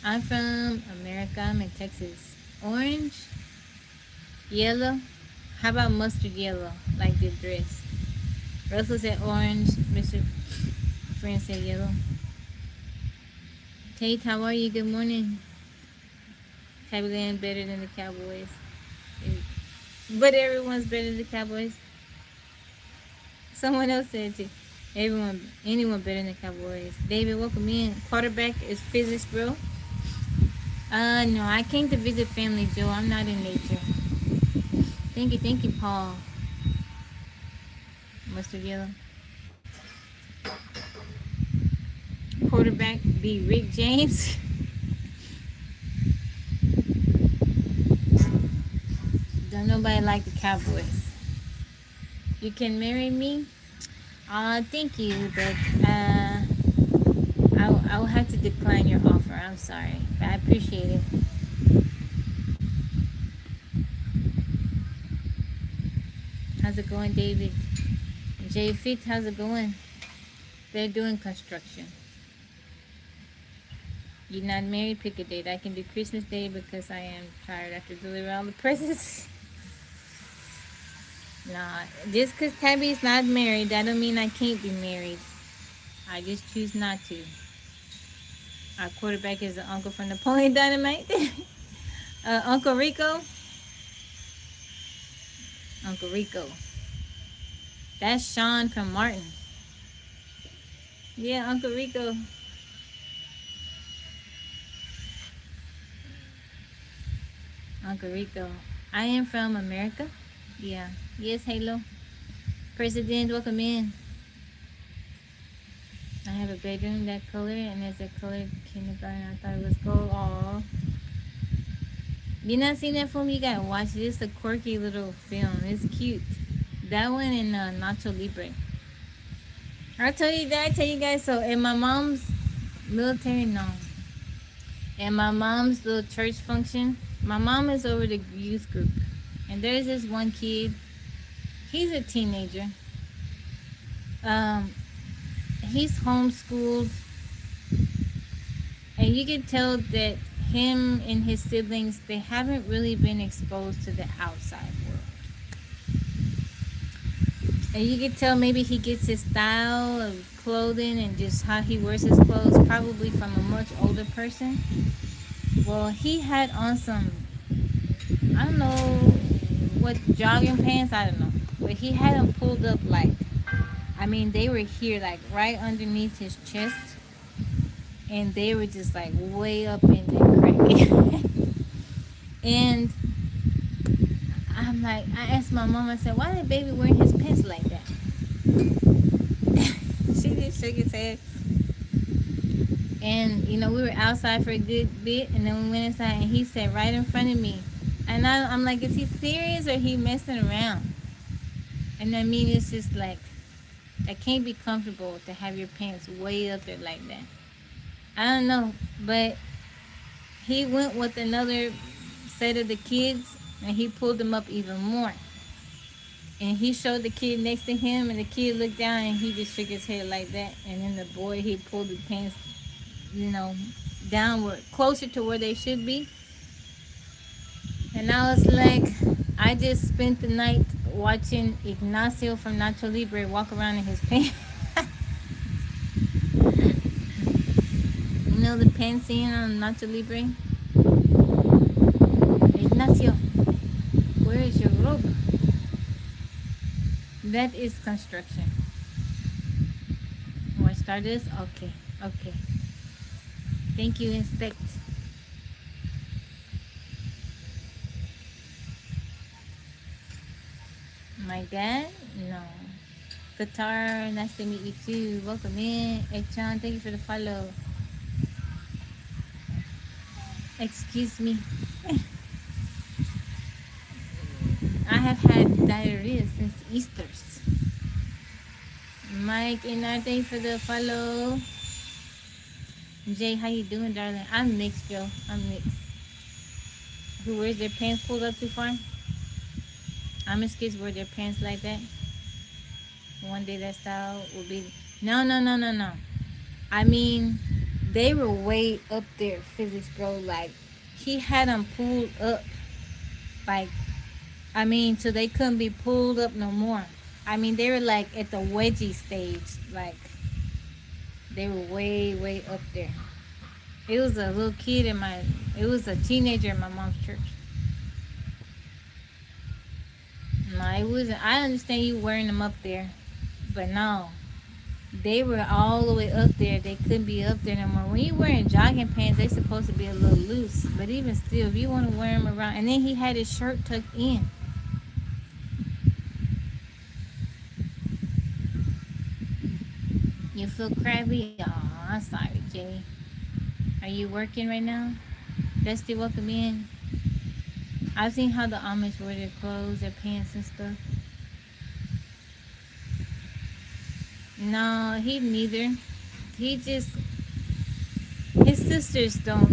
I'm from America. I'm in Texas. Orange, yellow. How about mustard yellow, like the dress? Russell said orange. Mr. Friend said yellow. Tate, how are you? Good morning. Tabby Land better than the Cowboys. But everyone's better than the Cowboys. Someone else said too. Anyone better than the Cowboys. David, welcome in. Quarterback is physics, bro. No, I came to visit family, Joe. I'm not in nature. Thank you, Paul. Mustard yellow. Quarterback be Rick James. Don't nobody like the Cowboys. You can marry me? Thank you, but I will have to decline your offer. I'm sorry, but I appreciate it. How's it going, David? Jay Fit, how's it going? They're doing construction. You're not married? Pick a date. I can do Christmas Day because I am tired after delivering all the presents. Nah, just because Tabby's not married, that don't mean I can't be married. I just choose not to. Our quarterback is the uncle from Napoleon Dynamite. Uncle Rico. Uncle Rico. That's Sean from Martin. Yeah, Uncle Rico. Uncle Rico. I am from America. Yeah. Yes, Halo. President, welcome in. I have a bedroom that color, and there's a colored kindergarten. I thought it was gold. Aww. You not seen that film? You gotta watch it. It's a quirky little film. It's cute. That one and Nacho Libre. I tell you guys. So in my mom's military, no. In my mom's little church function, my mom is over the youth group, and there's this one kid. He's a teenager. He's homeschooled, and you can tell that him and his siblings, they haven't really been exposed to the outside world. And you can tell maybe he gets his style of clothing and just how he wears his clothes probably from a much older person. Well, he had on some, I don't know what, jogging pants, I don't know. But he had them pulled up like, I mean, they were here, like right underneath his chest. And they were just like way up in the crack. And I'm like, I asked my mom, I said, why did baby wearing his pants like that? She just shook his head. And, you know, we were outside for a good bit. And then we went inside and he sat right in front of me. And I'm like, is he serious or he messing around? And I mean, it's just like, it can't be comfortable to have your pants way up there like that. I don't know, but he went with another set of the kids and he pulled them up even more. And he showed the kid next to him and the kid looked down and he just shook his head like that. And then the boy, he pulled the pants, you know, downward, closer to where they should be. And I was like, I just spent the night watching Ignacio from Nacho Libre walk around in his pants. You know the pants scene on Nacho Libre? That is construction. Want to start this? Okay. Okay. Thank you, Inspect. My dad? No. Qatar, nice to meet you too. Welcome in. Hey, John, thank you for the follow. Excuse me. I have had diarrhea since Easter's. Mike and I, thank you for the follow. Jay, how you doing, darling? I'm mixed, Joe. I'm mixed. Who wears their pants pulled up too far? Amish kids wear their pants like that. One day that style will be... No, no, no, no, no. I mean, they were way up there, physics, bro. Like, he had them pulled up. Like, I mean, so they couldn't be pulled up no more. I mean, they were like at the wedgie stage. Like, they were way, way up there. It was a little kid in my... It was a teenager in my mom's church. No, it wasn't. I understand you wearing them up there. But no. They were all the way up there. They couldn't be up there no more. When you're wearing jogging pants, they're supposed to be a little loose. But even still, if you want to wear them around... And then he had his shirt tucked in. You feel crabby? Oh, I'm sorry, Jay. Are you working right now? Dusty, welcome in. I've seen how the Amish wear their clothes, their pants and stuff. No, he neither. He just... His sisters don't...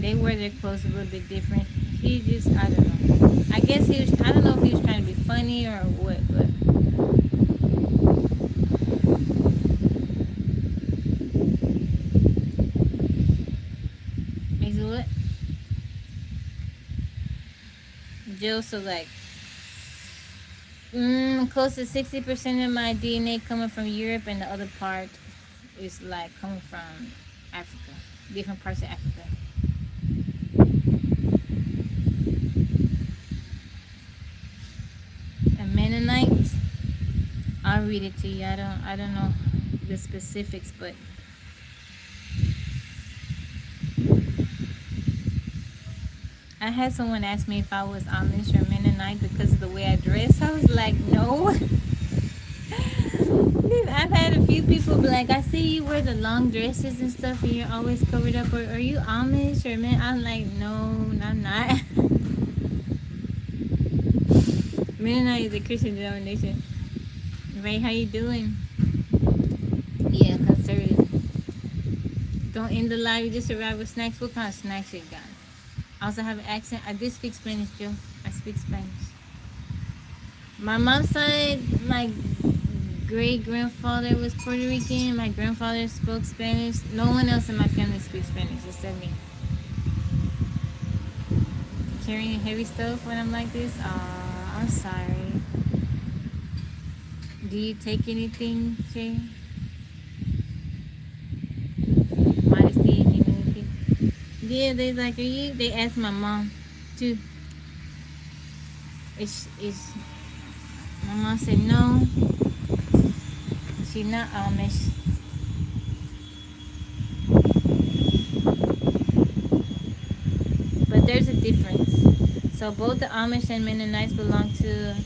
They wear their clothes a little bit different. He just... I don't know. I guess he was... I don't know if he was trying to be funny or what, but... Is it what? Jill, so like... close to 60% of my DNA coming from Europe, and the other part is like coming from Africa, different parts of Africa. A Mennonite, I'll read it to you. I don't know the specifics, but I had someone ask me if I was Amish or Mennonite because of the way I dress. I was like, no. I've had a few people be like, I see you wear the long dresses and stuff and you're always covered up. Or are you Amish or Mennonite? I'm like, no, I'm not. Mennonite is a Christian denomination. Ray, how you doing? Yeah, conservative. Don't end the live, you just arrived with snacks. What kind of snacks you got? I also have an accent. I did speak Spanish, Joe. I speak Spanish. My mom's side, my great-grandfather was Puerto Rican. My grandfather spoke Spanish. No one else in my family speaks Spanish except me. Carrying heavy stuff when I'm like this? Aw, I'm sorry. Do you take anything, Jay? Modesty and humility. Yeah, they like, are you? They asked my mom too. My mom said no. She's not Amish. But there's a difference. So both the Amish and Mennonites belong to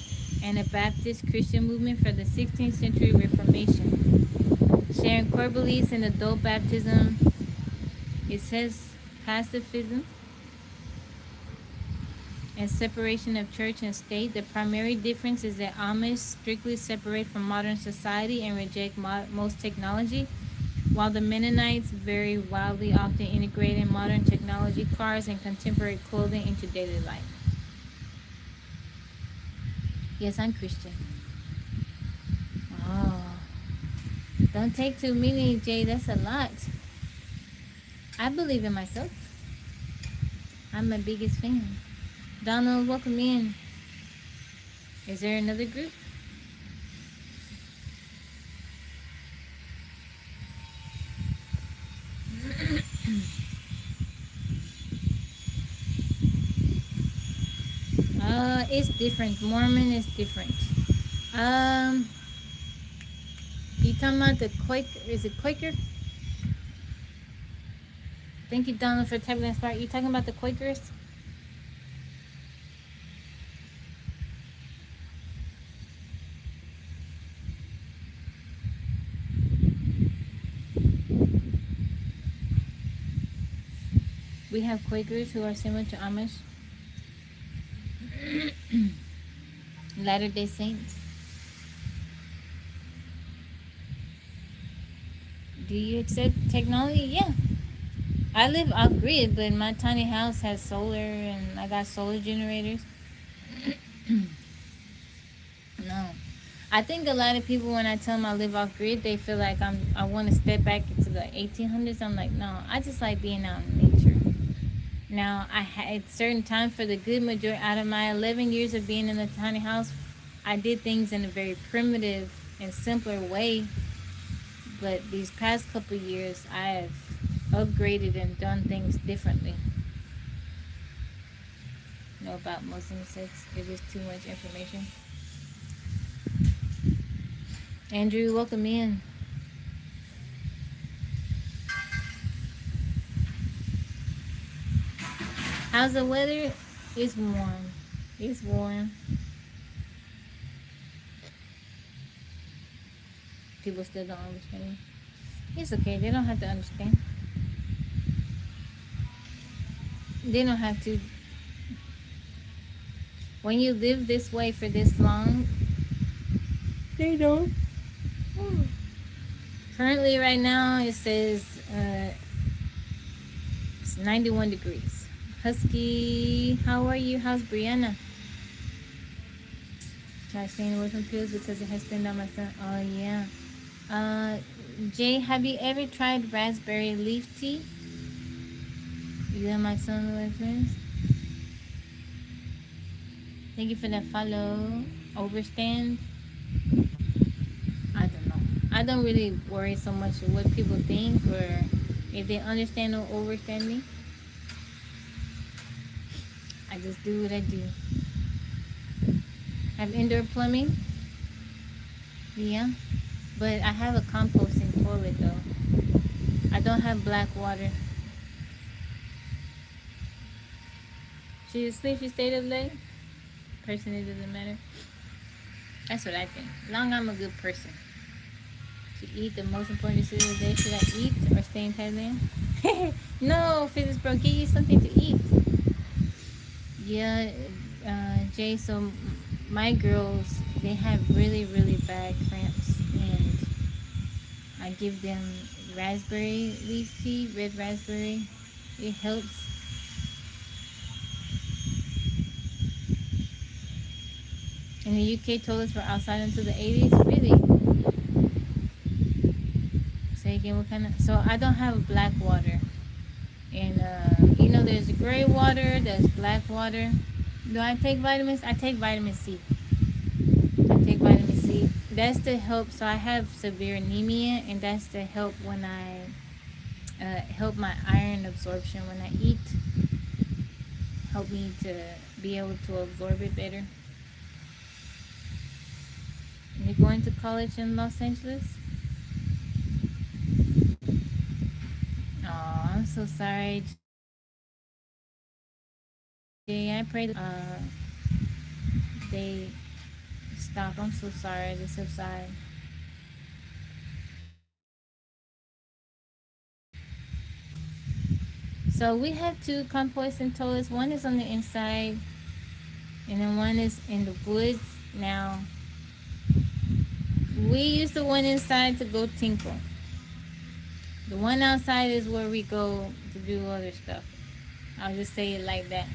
Anabaptist Christian movement for the 16th century Reformation, sharing core beliefs in adult baptism. It says pacifism and separation of church and state. The primary difference is that Amish strictly separate from modern society and reject most technology, while the Mennonites very wildly often integrating modern technology, cars, and contemporary clothing into daily life. Yes, I'm Christian. Oh, don't take too many, Jay. That's a lot. I believe in myself. I'm my biggest fan. Donald, welcome in. Is there another group? It's different. Mormon is different. Um, you talking about the Quaker? Is it Quaker? Thank you, Donald, for typing that part. You talking about the Quakers? We have Quakers who are similar to Amish. Latter-day Saints. Do you accept technology? Yeah. I live off grid, but my tiny house has solar and I got solar generators. No. I think a lot of people, when I tell them I live off grid, they feel like I want to step back into the 1800s. I'm like, no, I just like being out in nature. Now, I had certain times for the good majority out of my 11 years of being in the tiny house, I did things in a very primitive and simpler way. But these past couple of years, I've upgraded and done things differently. Know about Muslim sects? It is too much information. Andrew, welcome in. How's the weather? It's warm. It's warm. People still don't understand. It's okay. They don't have to understand. They don't have to. When you live this way for this long, they don't. Currently, right now, it says it's 91 degrees. Husky, how are you? How's Brianna? Try staying away from pills because it has thinned out my son. Oh, yeah. Jay, have you ever tried raspberry leaf tea? You and my son were friends? Thank you for that follow. Overstand? I don't know. I don't really worry so much of what people think or if they understand or overstand me. I just do what I do. Have indoor plumbing? Yeah. But I have a composting toilet though. I don't have black water. She asleep, she stayed up late? Person, it doesn't matter. That's what I think. Long I'm a good person. To eat, the most important decision of the day. Should I eat or stay in Thailand? No, Physics Bro, get you something to eat. Yeah, Jay, so my girls, they have really, really bad cramps. And I give them raspberry leaf tea, red raspberry. It helps. In the UK, toilets were outside until the 80s. Really? Say again, what kind of? So I don't have black water. And, there's gray water, there's black water. Do I take vitamins? I take vitamin C. I take vitamin C. That's to help. So I have severe anemia, and that's to help when I help my iron absorption when I eat. Help me to be able to absorb it better. You're going to college in Los Angeles? Oh, I'm so sorry. Jay, I pray they stop. I'm so sorry. They subside. So we have two composting toilets. One is on the inside, and then one is in the woods. Now, we use the one inside to go tinkle. The one outside is where we go to do other stuff. I'll just say it like that.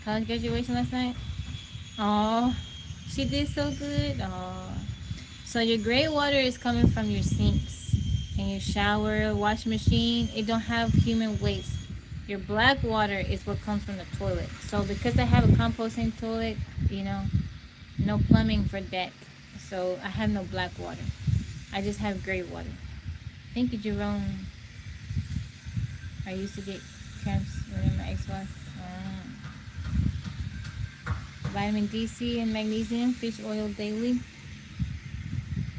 College graduation last night? Oh, she did so good. Oh. So your gray water is coming from your sinks and your shower, washing machine. It don't have human waste. Your black water is what comes from the toilet. So because I have a composting toilet, no plumbing for that. So I have no black water. I just have gray water. Thank you, Jerome. I used to get cramps when my ex-wife. Vitamin D, C, and magnesium. Fish oil daily.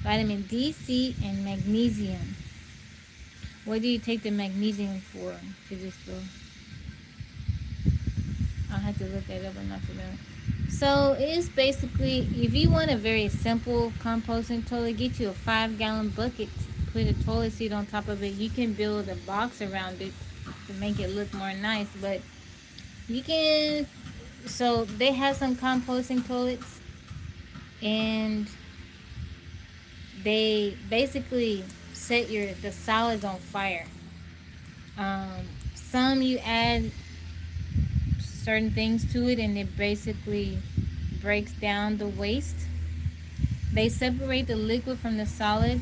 Vitamin D, C, and magnesium. What do you take the magnesium for, Physical? I'll have to look that up. I'm not familiar. So it's basically, if you want a very simple composting toilet, get you a 5-gallon bucket, put a toilet seat on top of it. You can build a box around it to make it look more nice, but you can. So they have some composting toilets, and they basically set the solids on fire. Some you add certain things to it, and it basically breaks down the waste. They separate the liquid from the solid,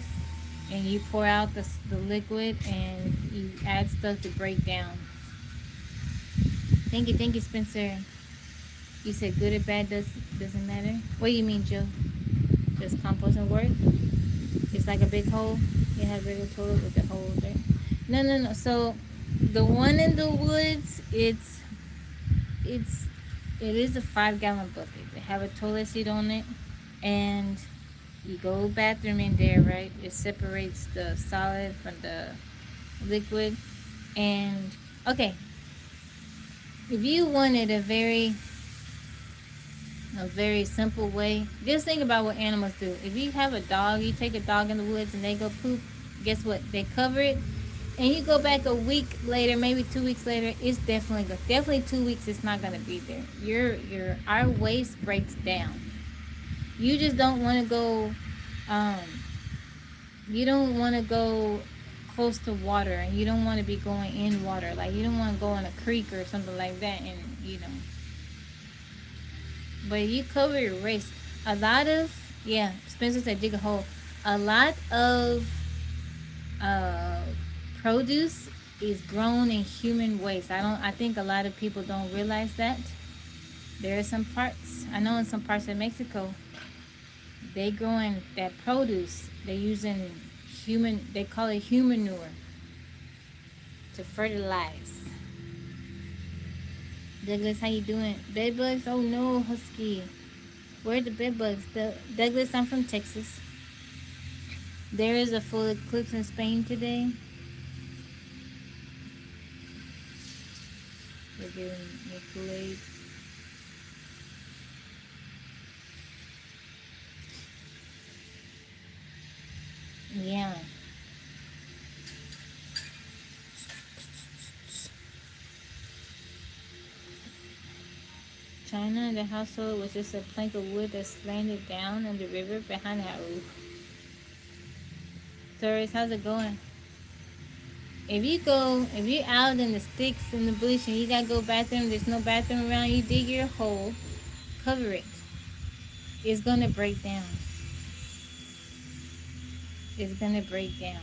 and you pour out the liquid, and you add stuff to break down. Thank you, Spencer. You said good or bad doesn't matter. What do you mean, Joe? Does composting work? It's like a big hole. You have a big toilet with the hole there. No. So the one in the woods, it is a 5-gallon bucket. They have a toilet seat on it, and you go bathroom in there, right? It separates the solid from the liquid. And okay, if you wanted a very simple way, just think about what animals do. If you have a dog, you take a dog in the woods and they go poop, guess what? They cover it, and you go back a week later, maybe 2 weeks later, it's definitely 2 weeks, it's not gonna be there. Our waste breaks down. You just don't want to go close to water, and you don't want to be going in water. Like, you don't want to go in a creek or something like that, and but you cover your waste. Spencer said dig a hole. A lot of produce is grown in human waste. I think a lot of people don't realize that. There are some parts, I know in some parts of Mexico, they growing that produce. They're using they call it human manure to fertilize. Douglas, how you doing? Bed bugs? Oh no, Husky. Where are the bed bugs? Douglas, I'm from Texas. There is a full eclipse in Spain today. They're giving me Kool-Aid. Yeah. China, the household was just a plank of wood that slanted down in the river behind that roof. Taurus, how's it going? If you're out in the sticks in the bush and you gotta go bathroom, there's no bathroom around, you dig your hole, cover it. It's gonna break down. It's gonna break down.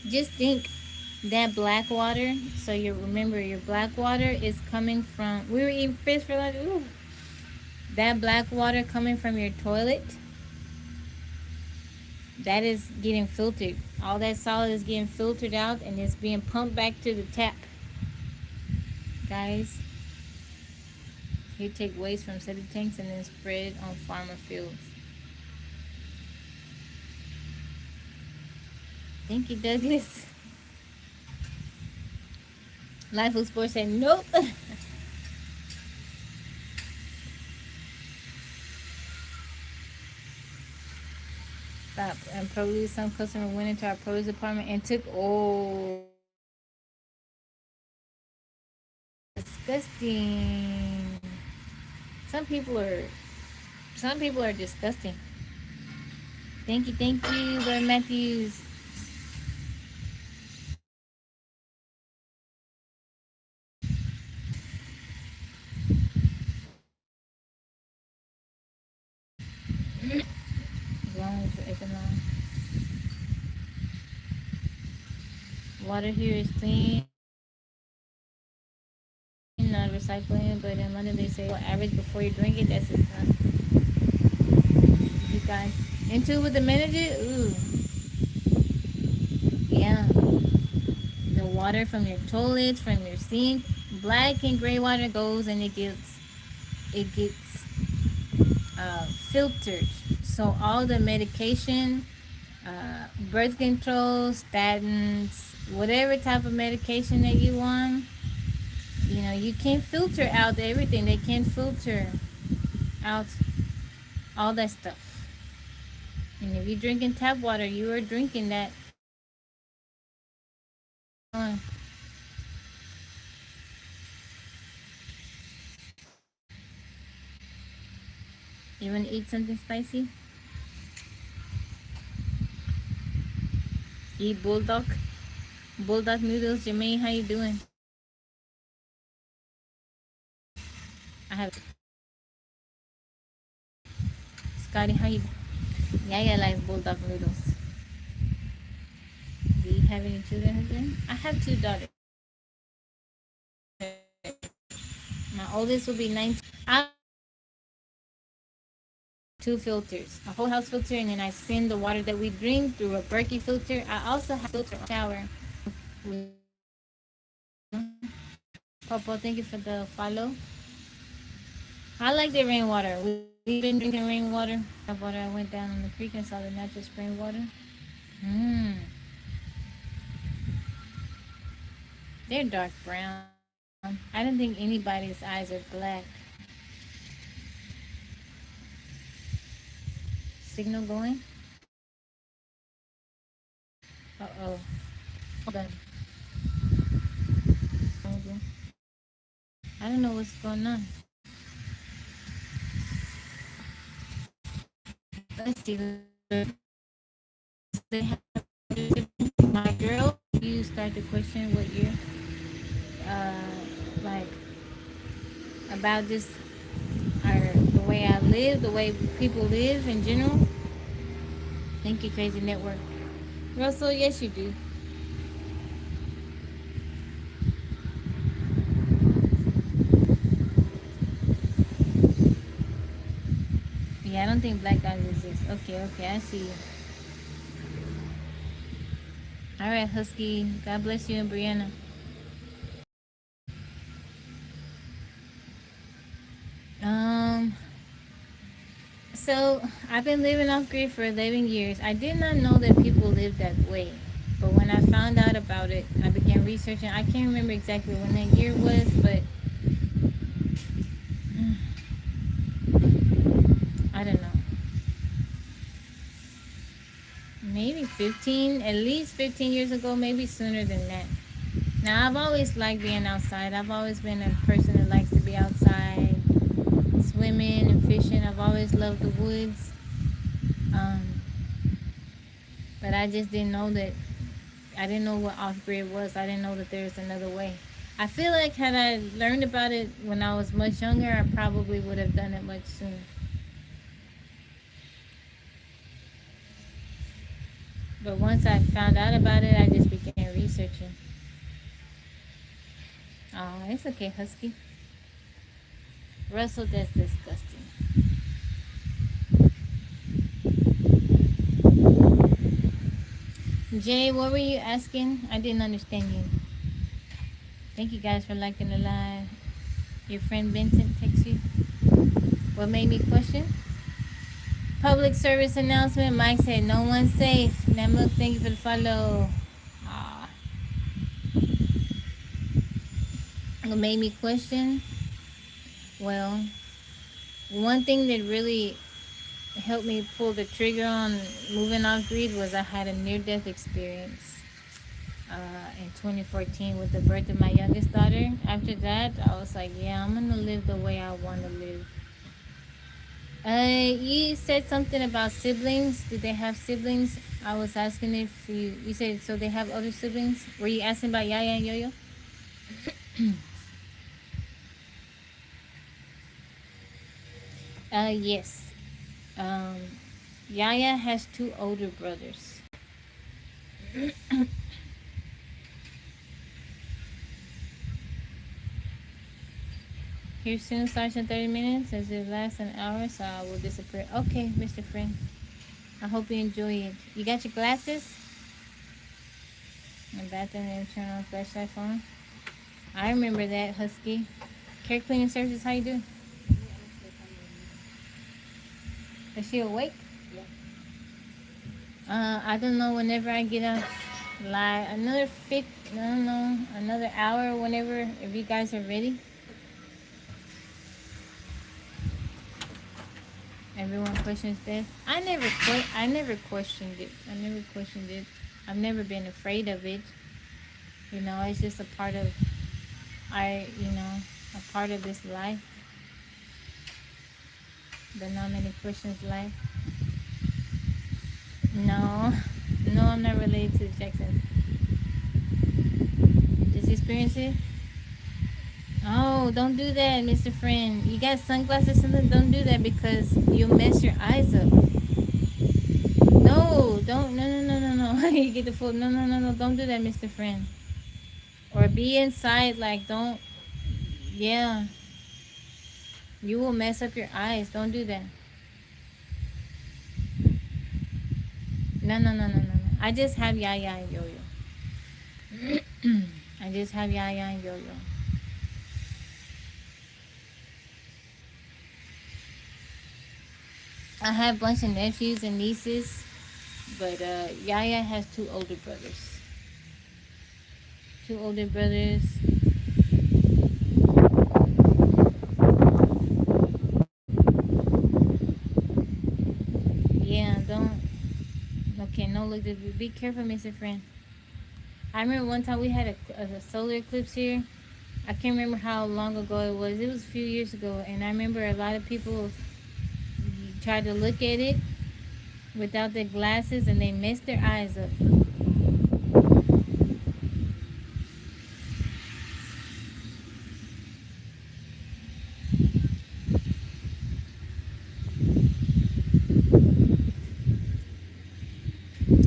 Just think that black water. So remember, your black water is coming from. We were eating fish for lunch. Ooh. That black water coming from your toilet, that is getting filtered. All that solid is getting filtered out, and it's being pumped back to the tap. Guys, you take waste from septic tanks and then spread on farmer fields. Thank you, Douglas. Life of Sports said nope. Stop. And produce. Some customer went into our produce department and took disgusting. Some people are disgusting. Thank you, Lord Matthews. Water here is clean, not recycling, but in London they say average before you drink it. That's just not. You got into with the manager. Ooh, yeah. The water from your toilet, from your sink. Black and gray water goes and it gets filtered. So all the medication, birth control, statins, whatever type of medication that you want, you can't filter out everything. They can't filter out all that stuff. And if you're drinking tap water, you are drinking that. You want to eat something spicy? Eat bulldog noodles. Jermaine, how you doing? I have Scotty, how you? Yeah, likes bulldog noodles. Do you have any children, husband? I have 2 daughters. My oldest will be 19. I 2 filters, a whole house filter, and then I send the water that we drink through a Berkey filter. I also have a filter on shower. Popo, thank you for the follow. I like the rainwater. We've been drinking rainwater. I went down in the creek and saw the natural spring water. They're dark brown. I don't think anybody's eyes are black. Signal going? Uh-oh. Hold on. I don't know what's going on. Let's see. My girl, you start to question what you're like about this, or the way I live, the way people live in general. Thank you, Crazy Network. Russell, yes, you do. Yeah, I don't think black guys exist. Okay, I see you. All right, Husky. God bless you and Brianna. So I've been living off grid for 11 years. I did not know that people live that way. But when I found out about it, I began researching. I can't remember exactly when that year was, but I don't know. Maybe 15, at least 15 years ago, maybe sooner than that. Now, I've always liked being outside. I've always been a person that likes to be outside, swimming and fishing. I've always loved the woods. But I just didn't know that. I didn't know what off-grid was. I didn't know that there was another way. I feel like had I learned about it when I was much younger, I probably would have done it much sooner. But once I found out about it, I just began researching. Oh, it's okay, Husky. Russell, that's disgusting. Jay, what were you asking? I didn't understand you. Thank you guys for liking the live. Your friend Vincent texts you. What made me question? Public service announcement. Mike said no one's safe. Namlook, thank you for the follow. What made me question? Well, one thing that really helped me pull the trigger on moving off grid was I had a near-death experience in 2014 with the birth of my youngest daughter. After that, I was like, yeah, I'm gonna live the way I want to live. You said something about siblings. Did they have siblings? I was asking if you said so they have other siblings. Were you asking about Yaya and Yo-Yo? Yes. Yaya has 2 older brothers. Here soon starts in 30 minutes. As it lasts an hour, so I will disappear. Okay, Mr. Friend. I hope you enjoy it. You got your glasses? The bathroom and turn on flashlight phone. I remember that, Husky. Care cleaning services, how you doing? Is she awake? I don't know. Whenever I get up, like I don't know, another hour. Whenever, if you guys are ready. Everyone questions death. I never questioned it. I never questioned it. I've never been afraid of it. You know, it's just a part of a part of this life. The not many questions life. No, no, I'm not related to Jackson. Just experience it. Oh, don't do that, Mr. Friend. You got sunglasses or something? Don't do that because you'll mess your eyes up. No, don't. No, no, no, no, no. You get the full. No, no, no, no. Don't do that, Mr. Friend. Or be inside. Like, don't. Yeah. You will mess up your eyes. Don't do that. No, no, no, no, no, no. I just have Yaya and Yo-Yo. I just have Yaya and Yo-Yo. I have a bunch of nephews and nieces, but Yaya has two older brothers. Two older brothers. Yeah, don't. Okay, no, look. Be careful, Mr. Friend. I remember one time we had a solar eclipse here. I can't remember how long ago it was. It was a few years ago, and I remember a lot of people tried to look at it without their glasses, and they messed their eyes up.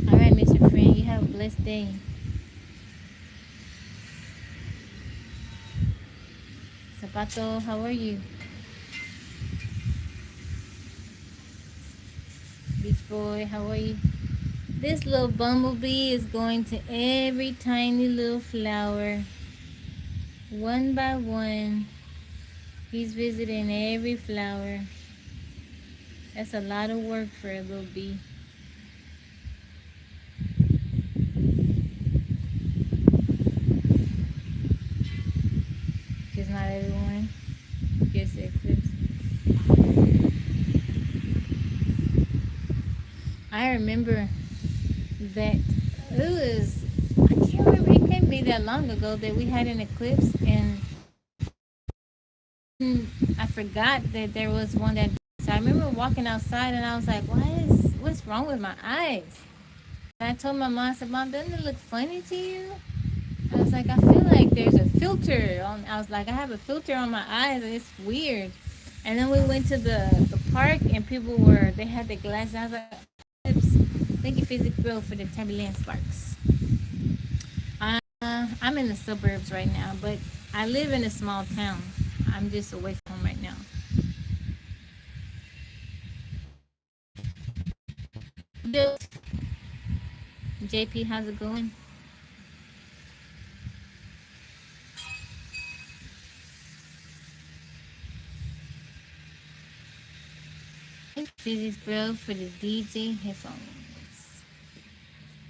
All right, Mr. Friend, you have a blessed day. Zapato, how are you? Beach Boy, how are you? This little bumblebee is going to every tiny little flower, one by one. He's visiting every flower. That's a lot of work for a little bee. Because not everyone gets the eclipse. I remember that I can't remember, it can't be that long ago that we had an eclipse, and I forgot that there was one that. So I remember walking outside and I was like, what's wrong with my eyes? And I told my mom, I said, Mom, doesn't it look funny to you? I was like, I feel like there's a filter on. I was like, I have a filter on my eyes, and it's weird. And then we went to the park, and they had the glasses. I was like, thank you, Physics Bro, for the Tabby Land Sparks. I'm in the suburbs right now, but I live in a small town. I'm just away from home right now. JP, how's it going? Physics Bro for the DJ headphones.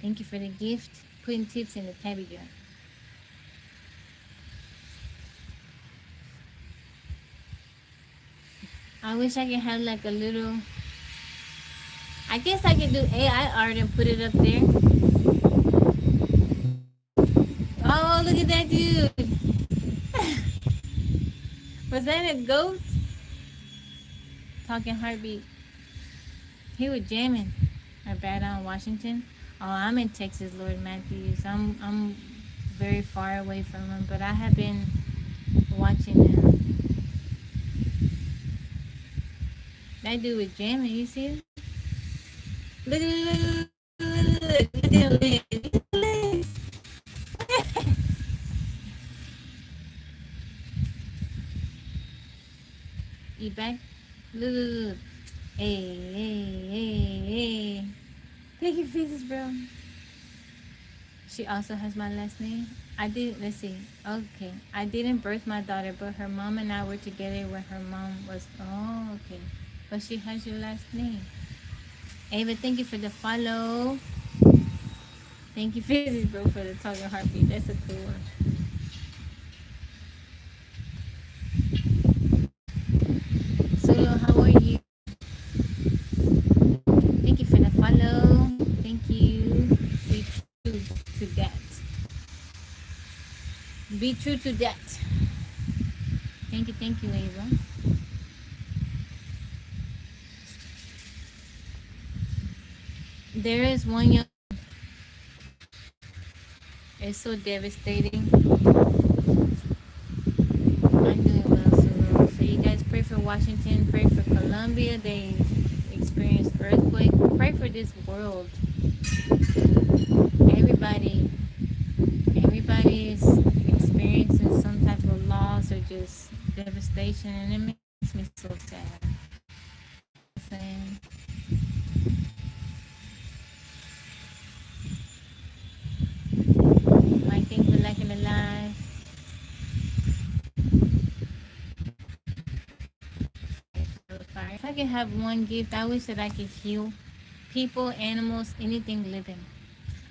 Thank you for the gift. Putting tips in the tabby jar. I wish I could have like a little. I guess I could do AI art and put it up there. Oh, look at that dude. Was that a goat? Talking heartbeat. He was jamming. Or bad on Washington. Oh, I'm in Texas, Lord Matthews. I'm very far away from him, but I have been watching him. That dude was jamming. You see him? Look at him. You back? Look. Hey. Take your pieces, bro. She also has my last name. I did. Let's see. Okay, I didn't birth my daughter, but her mom and I were together when her mom was. Oh, okay. But she has your last name. Ava, thank you for the follow. Thank you, Physics Bro, for the talking heartbeat. That's a cool one. Solo, how are you? Thank you for the follow. Thank you. Be true to that. Be true to that. Thank you, Ava. There is one young. It's so devastating. I'm doing well, Solo. So you guys pray for Washington, pray for Colombia. They experienced earthquake. Pray for this world. Everybody, everybody is experiencing some type of loss or just devastation, and it makes me so sad. Saying, I think for like alive. If I could have one gift, I wish that I could heal people, animals, anything living.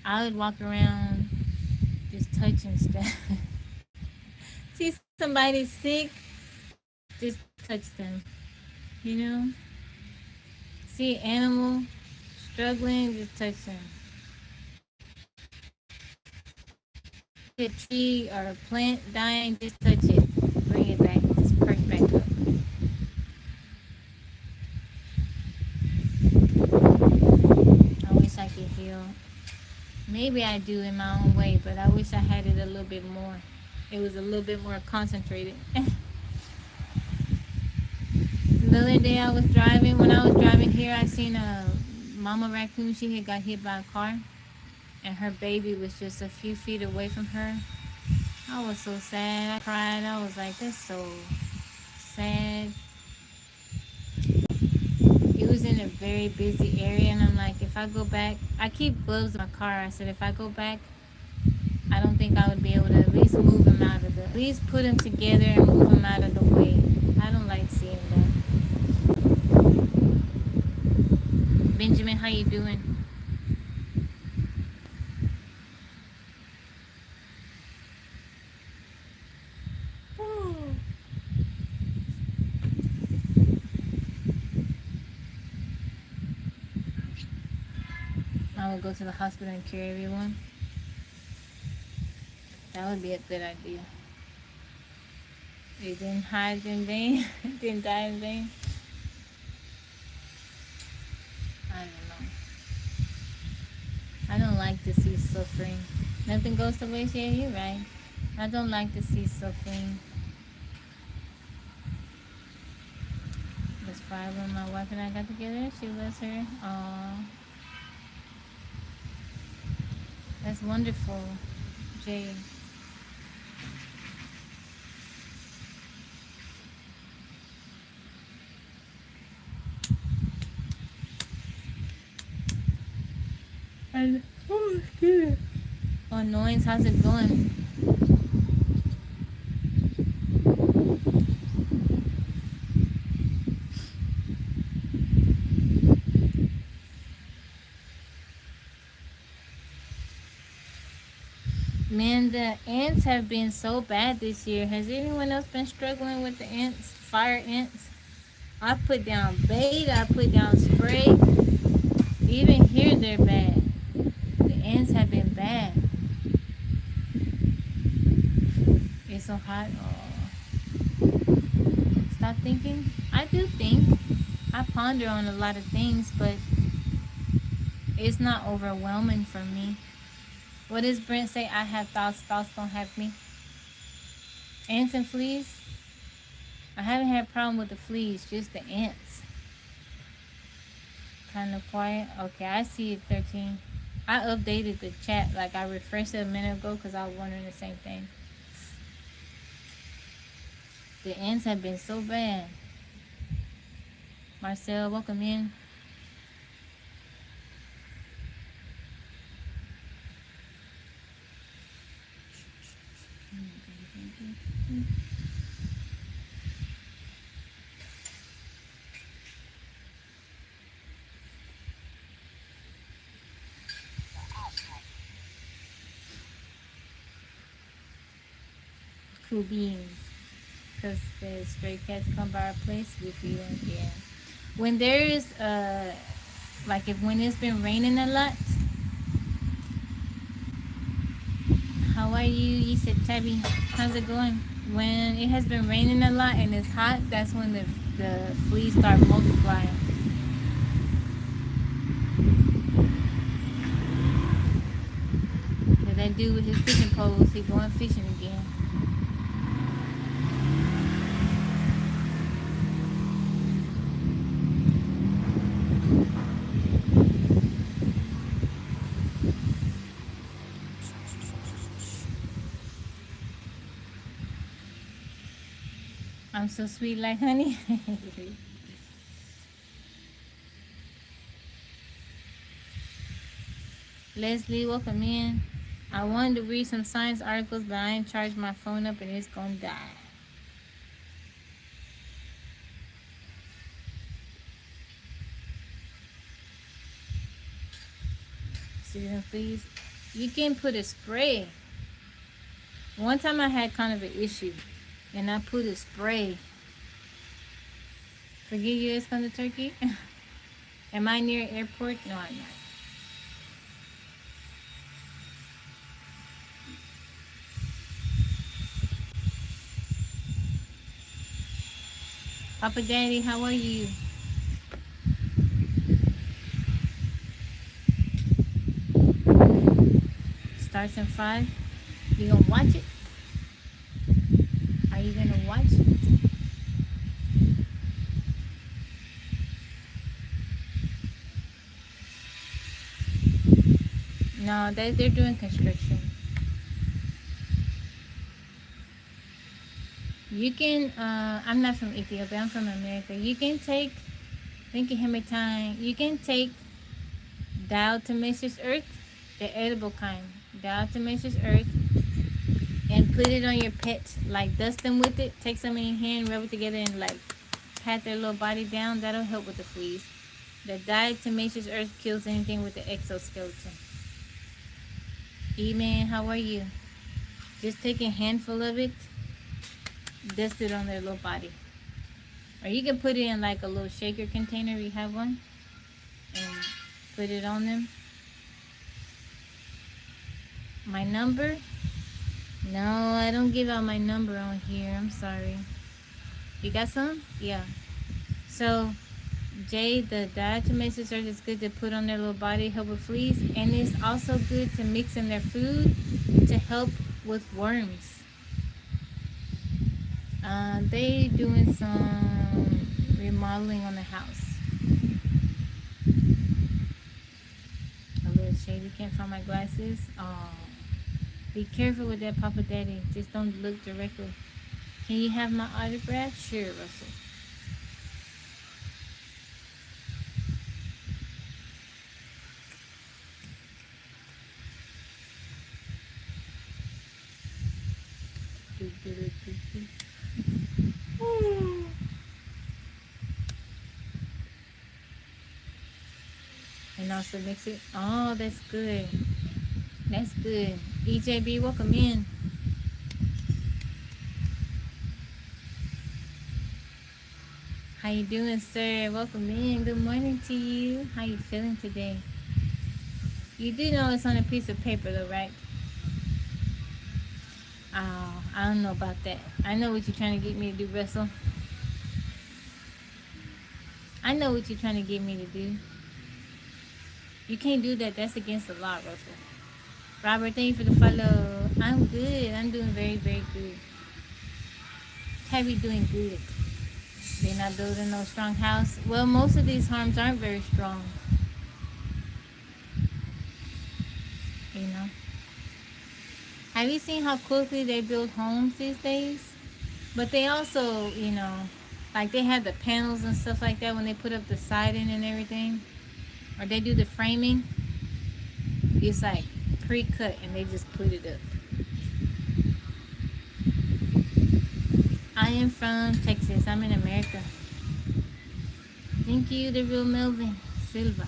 I would walk around just touching stuff. See somebody sick, just touch them. You know? See an animal struggling, just touch them. See a tree or a plant dying, just touch it. Bring it back. Just perk back up. I wish I could heal. Maybe I do in my own way, but I wish I had it a little bit more. It was a little bit more concentrated. The other day I was driving. When I was driving here, I seen a mama raccoon. She had got hit by a car, and her baby was just a few feet away from her. I was so sad. I cried. I was like, that's so sad. It was in a very busy area, and I'm like, if I go back, I keep gloves in my car. I said, if I go back, I don't think I would be able to at least move him out of the, at least put him together and move him out of the way. I don't like seeing that. Benjamin, how you doing? I would go to the hospital and cure everyone. That would be a good idea. It didn't hide in vain. It didn't die in vain. I don't know. I don't like to see suffering. Nothing goes to waste. Yeah, you're right. I don't like to see suffering. It's five when my wife and I got together. She loves her. Aww. That's wonderful, Jay. And oh, good. Oh, Noise, how's it going? Man, the ants have been so bad this year. Has anyone else been struggling with the ants? Fire ants? I put down bait, I put down spray. Even here they're bad. The ants have been bad. It's so hot. Oh. Stop thinking. I do think. I ponder on a lot of things, but it's not overwhelming for me. What does Brent say? I have thoughts, thoughts don't have me. Ants and fleas? I haven't had a problem with the fleas, just the ants. Kind of quiet. Okay, I see it, 13. I updated the chat, like I refreshed it a minute ago because I was wondering the same thing. The ants have been so bad. Marcel, welcome in. Cool beans. Because the stray cats come by our place, we feed them. Yeah. When there's like if when it's been raining a lot. How are you? You said Tabby. How's it going? When it has been raining a lot and it's hot, that's when the fleas start multiplying. Cause that dude with his fishing poles, he going fishing again. I'm so sweet like honey. Leslie, welcome in. I wanted to read some science articles, but I ain't charged my phone up and it's gonna die. Susan, please. You can put a spray. One time I had kind of an issue, and I put a spray. Forget U.S. come to Turkey? Am I near an airport? No, I'm not. Papa Daddy, how are you? Starts in 5. You gonna watch it? Are you gonna watch it? No, they're doing construction. You can, I'm not from Ethiopia, I'm from America. You can take, thank you, Time. You can take diatomaceous earth, the edible kind, diatomaceous earth, and put it on your pets, like dust them with it. Take some in your hand, rub it together, and like pat their little body down. That'll help with the fleas. The diatomaceous earth kills anything with the exoskeleton. E-man, how are you? Just take a handful of it, dust it on their little body. Or you can put it in like a little shaker container if you have one, and put it on them. My number? No, I don't give out my number on here. I'm sorry. You got some? Yeah. So, Jay, the diatomaceous earth is good to put on their little body, help with fleas, and it's also good to mix in their food to help with worms. They doing some remodeling on the house. A little shady. Can't find my glasses. Oh, be careful with that, Papa Daddy. Just don't look directly. Can you have my autograph? Sure, Russell. And also mix it. Oh, that's good. That's good. EJB, welcome in. How you doing, sir? Welcome in. Good morning to you. How you feeling today? You do know it's on a piece of paper though, right? Oh, I don't know about that. I know what you're trying to get me to do, Russell. I know what you're trying to get me to do. You can't do that. That's against the law, Russell. Robert, thank you for the follow. I'm good. I'm doing very, very good. Tabby doing good. They're not building no strong house. Well, most of these homes aren't very strong. You know. Have you seen how quickly they build homes these days? But they also, you know, like they have the panels and stuff like that when they put up the siding and everything. Or they do the framing. It's like pre-cut and they just put it up. I am from Texas. I'm in America. Thank you, the real Melvin Silva.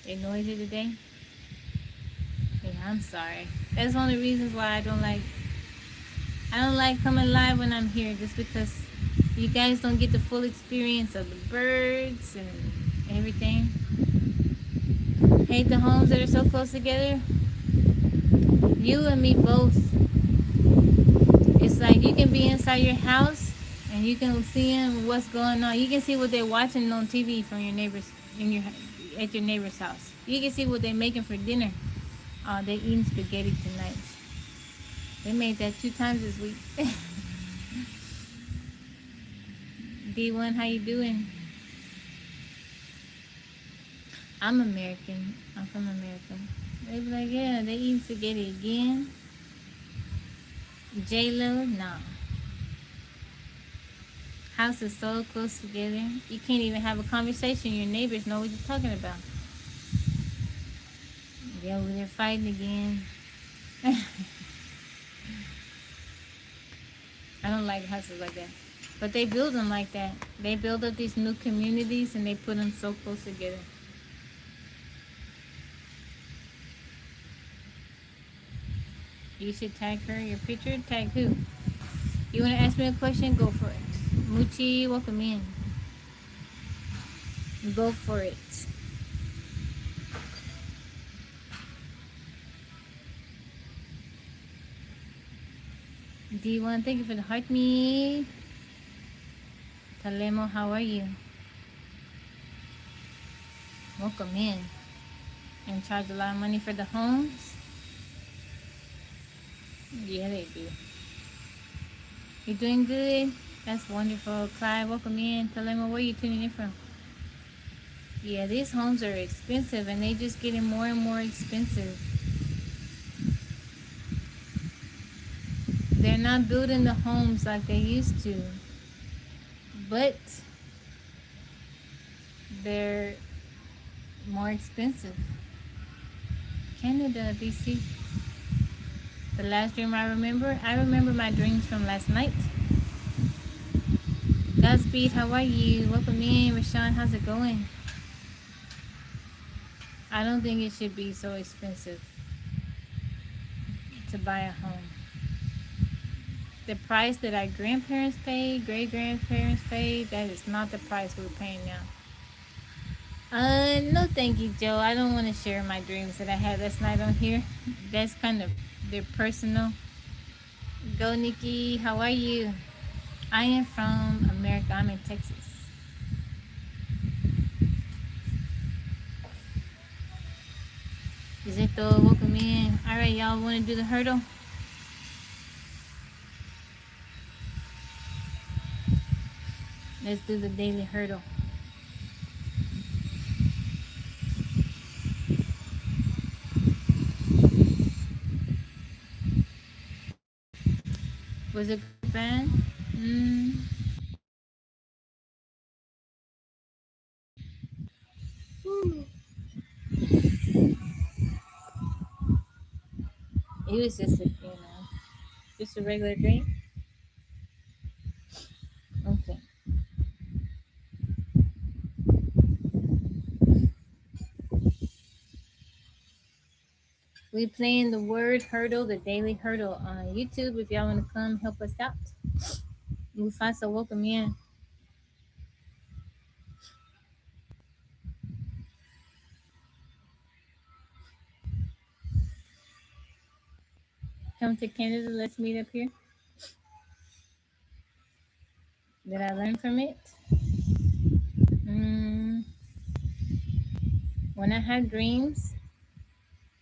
They noisy today? Yeah, I'm sorry. That's one of the reasons why I don't like coming live when I'm here, just because you guys don't get the full experience of the birds and everything. Hate the homes that are so close together. You and me both. It's like you can be inside your house and you can see what's going on. You can see what they're watching on TV from your neighbors at your neighbor's house. You can see what they're making for dinner. They're eating spaghetti tonight. They made that 2 times this week. D1, how you doing? I'm American. I'm from America. They be like, yeah, they eating spaghetti again. J-Lo, no. House is so close together. You can't even have a conversation. Your neighbors know what you're talking about. They're over there fighting again. I don't like houses like that. But they build them like that. They build up these new communities and they put them so close together. You should tag her your picture. Tag who? You want to ask me a question? Go for it. Muchi, welcome in. Go for it. D1, thank you for the heart me. Talemo, how are you? Welcome in. And charge a lot of money for the homes? Yeah, they do. You're doing good? That's wonderful. Clyde, welcome in. Talemo, where are you tuning in from? Yeah, these homes are expensive and they just getting more and more expensive. They're not building the homes like they used to, but they're more expensive. Canada, BC. The last dream I remember my dreams from last night. Godspeed, how are you? Welcome in, Rashawn, how's it going? I don't think it should be so expensive to buy a home. The price that our grandparents paid, great grandparents paid, that is not the price we're paying now. No thank you, Joe. I don't want to share my dreams that I had last night on here. That's kind of, they're personal. Go, Nikki. How are you? I am from America. I'm in Texas. Zito, welcome in. All right, y'all want to do the hurdle? Let's do the daily hurdle. Was it a good band? It was just a, just a regular drink. Okay. We playing the word hurdle, the daily hurdle on YouTube. If y'all want to come help us out, Mufasa, welcome in. Come to Canada. Let's meet up here. Did I learn from it? When I have dreams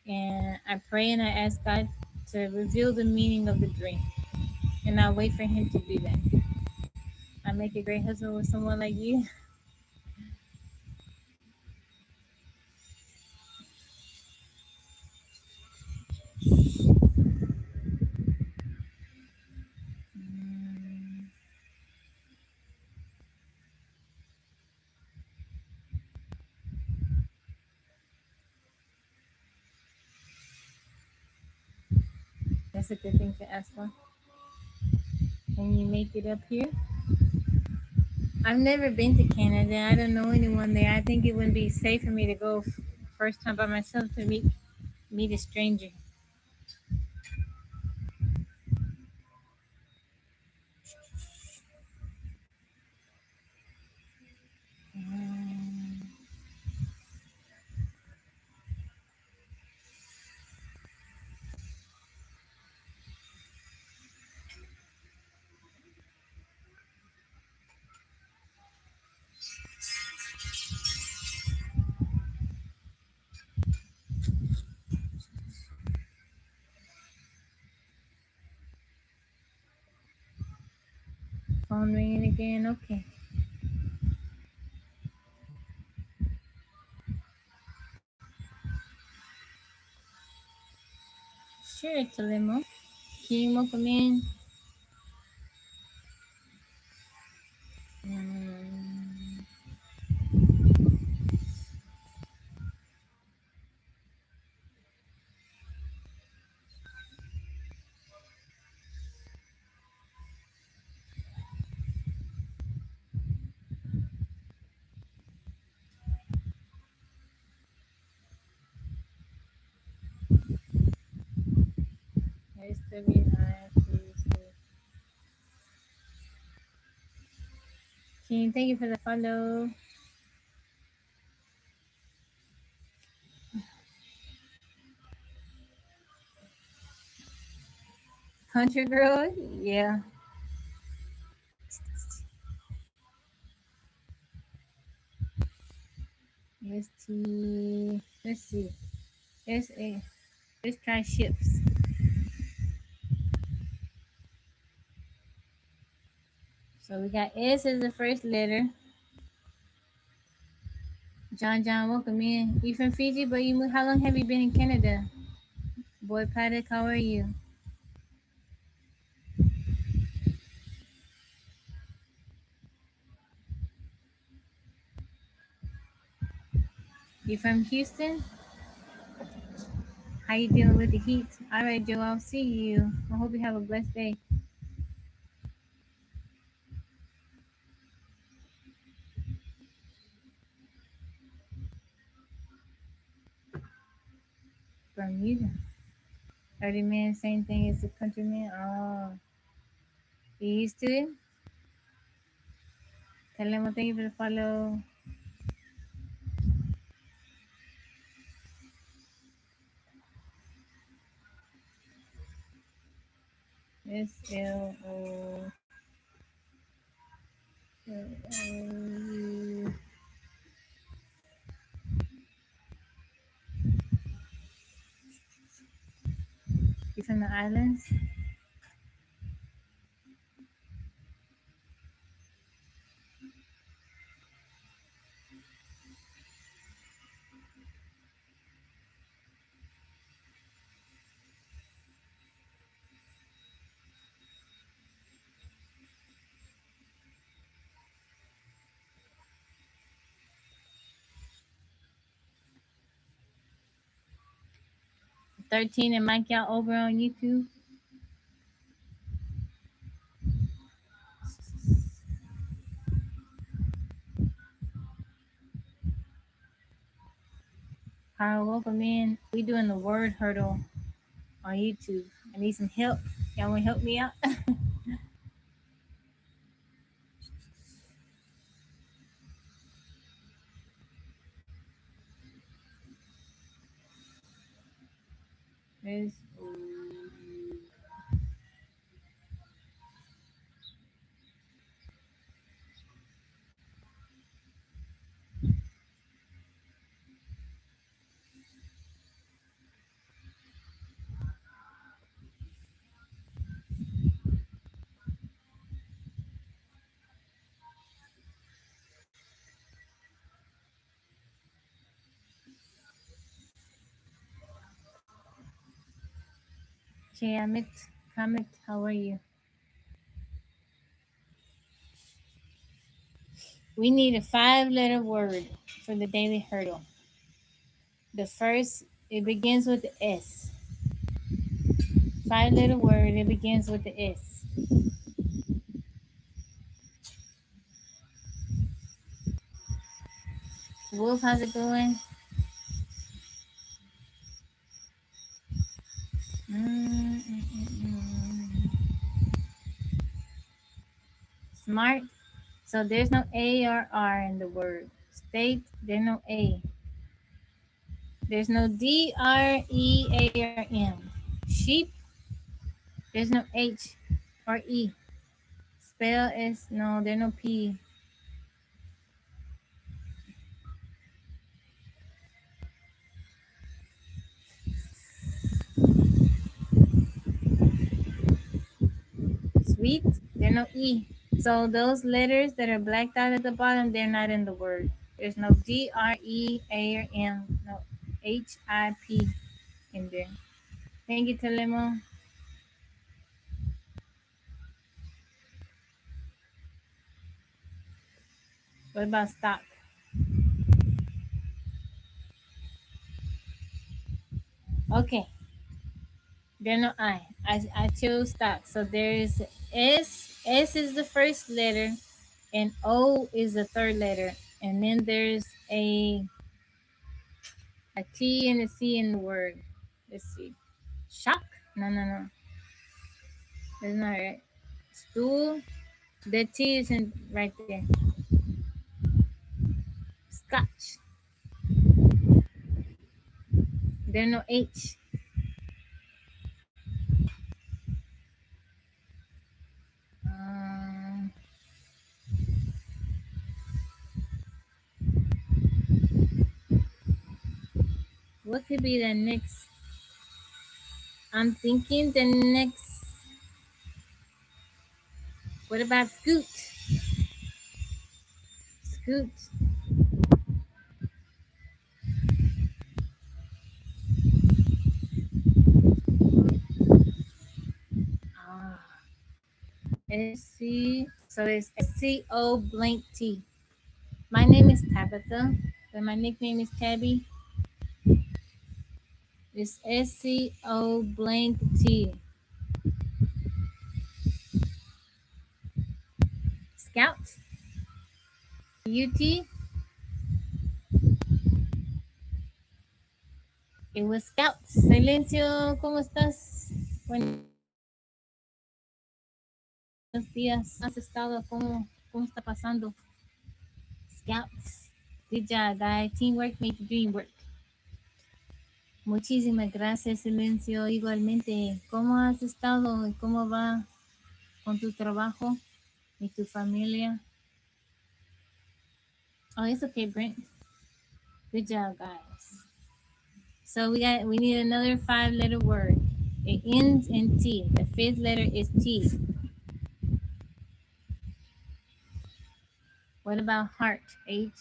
and I pray and I ask God to reveal the meaning of the dream, and I wait for Him to do that. I make a great husband with someone like you. That's a good thing to ask for. Can you make it up here? I've never been to Canada. I don't know anyone there. I think it wouldn't be safe for me to go first time by myself to meet a stranger. Phone ringing again. Okay. Sure, Talimo. Can you welcome in? Mm, SWI. King, thank you for the follow. Country girl? Yeah. ST. Let's see. SA. Let's try ships. So we got S as the first letter. John, welcome in. You from Fiji, but you moved. How long have you been in Canada? Boy Paddock, how are you? You from Houston? How you dealing with the heat? All right, Joe, I'll see you. I hope you have a blessed day. Bermuda. 30 man, same thing as the countryman. Oh, you used to it? Kalema, thank you for the follow. SLO. You from the islands? $13 and Mike out over on YouTube. Carl, welcome in. We doing the word hurdle on YouTube. I need some help. Y'all want to help me out? There's 'Amit, Kamit, how are you? We need a 5-letter word for the daily hurdle. The first, it begins with the S. 5-letter word. It begins with the S. Wolf, how's it going? Smart. So there's no A or R in the word. State, there's no A. There's no D, R, E, A, or M. Sheep, there's no H or E. Spell is no, there's no P. Sweet, there's no E. So those letters that are blacked out at the bottom, they're not in the word. There's no D, R, E, A, or M. No H, I, P in there. Thank you, Telemo. What about stock? Okay, there's no I. I chose stock. So there's S. S is the first letter, and O is the third letter. And then there's a T and a C in the word. Let's see. Shock? No, no, no. That's not right. Stool. The T isn't right there. Scotch. There's no H. Um, what could be the next? I'm thinking the next. What about scoot? Scoot. Ah, SC. So it's SCO blank T. My name is Tabitha, but my nickname is Tabby. It's SCO blank T. Scout. UT. It was Scout. Silencio, ¿cómo estás? Buenos días. ¿Cómo has estado? ¿Cómo está pasando? Scouts. Good job, guys. Teamwork make the dream work. Muchísimas gracias, Silencio. Igualmente, ¿cómo has estado y cómo va con tu trabajo y tu familia? Oh, it's okay, Brent. Good job, guys. So we need another 5-letter word. It ends in T. The 5th letter is T. What about heart? Heart.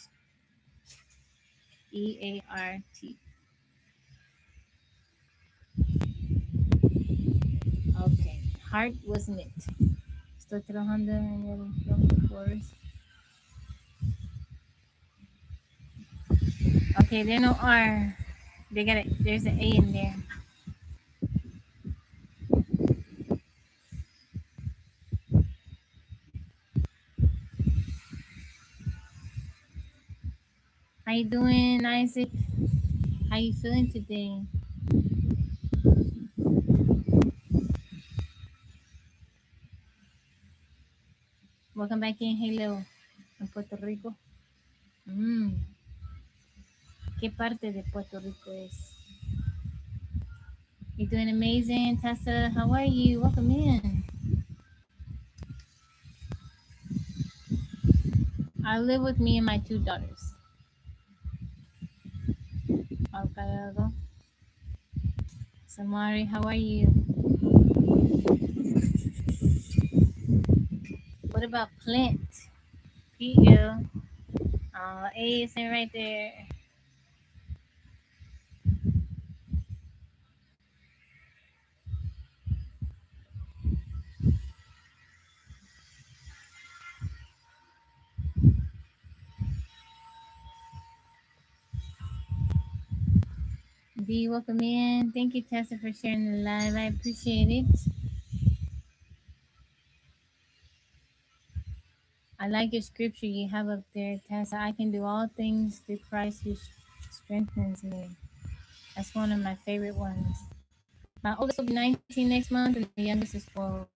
Okay, heart wasn't it? Estoy trabajando en el words. Okay, there's no R. They got it. There's an A in there. How you doing, Isaac? How you feeling today? Welcome back in. Hello, in Puerto Rico. ¿Qué parte de Puerto Rico es? You're doing amazing, Tessa. How are you? Welcome in. I live with me and my 2 daughters. Alcalado. Samari, how are you? What about plant? PL. A is in right there. B, welcome in. Thank you, Tessa, for sharing the live. I appreciate it. I like your scripture you have up there, Tessa. I can do all things through Christ who strengthens me. That's one of my favorite ones. My oldest will be 19 next month, and the youngest is 12.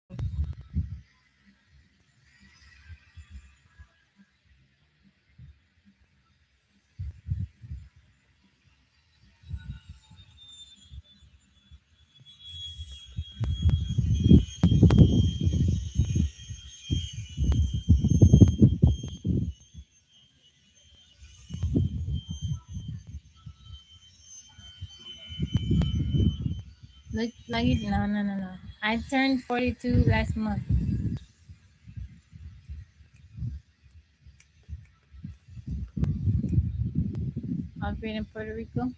Look like it? No. I turned 42 last month. I've been in Puerto Rico.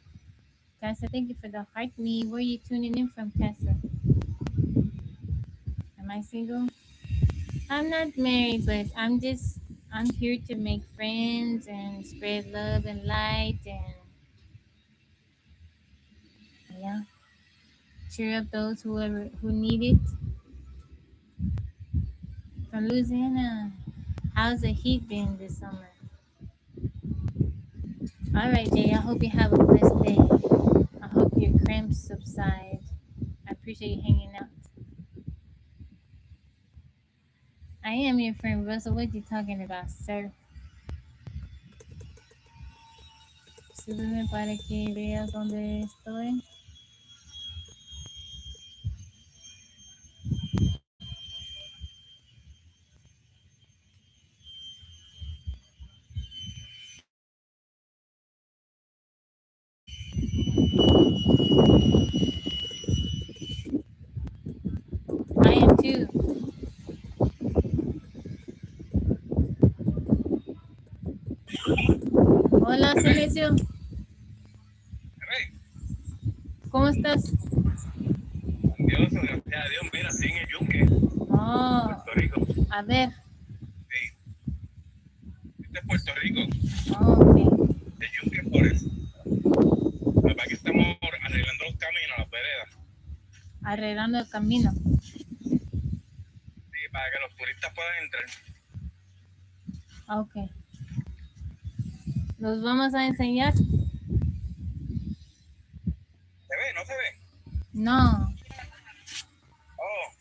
Tessa, thank you for the heart me. Where are you tuning in from, Tessa? Am I single? I'm not married, but I'm here to make friends and spread love and light and yeah, cheer up those who need it. From Louisiana. How's the heat been this summer? All right, Jay. I hope you have a blessed day. I hope your cramps subside. I appreciate you hanging out. I am your friend Russell. What you talking about, sir? Súbeme para que veas dónde estoy. I am too. Hola, Silencio. ¿Cómo estás? Dios, gracias a Dios, mira, sí en el yunque. Oh, Puerto Rico. a ver. Sí. Este es Puerto Rico. Oh, ok. El yunque es por eso. La verdad que estamos arreglando los caminos, las veredas. Arreglando el camino. Sí, para que los turistas puedan entrar. Ok. ¿Los vamos a enseñar? ¿Se ve? ¿No se ve? No. Oh.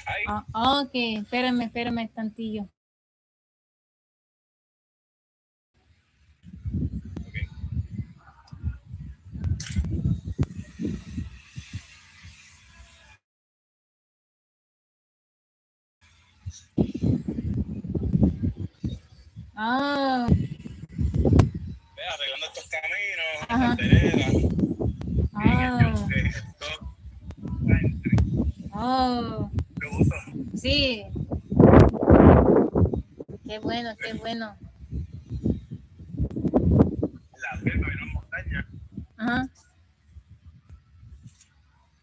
Ahí. Oh, ok, espérame tantillo. Okay. Oh. Ve, arreglando estos caminos, Ajá. las veredas. Oh. Esto. Oh. ¿Te gusta? Sí. Qué bueno, qué bueno. La selva y las montañas. Ajá.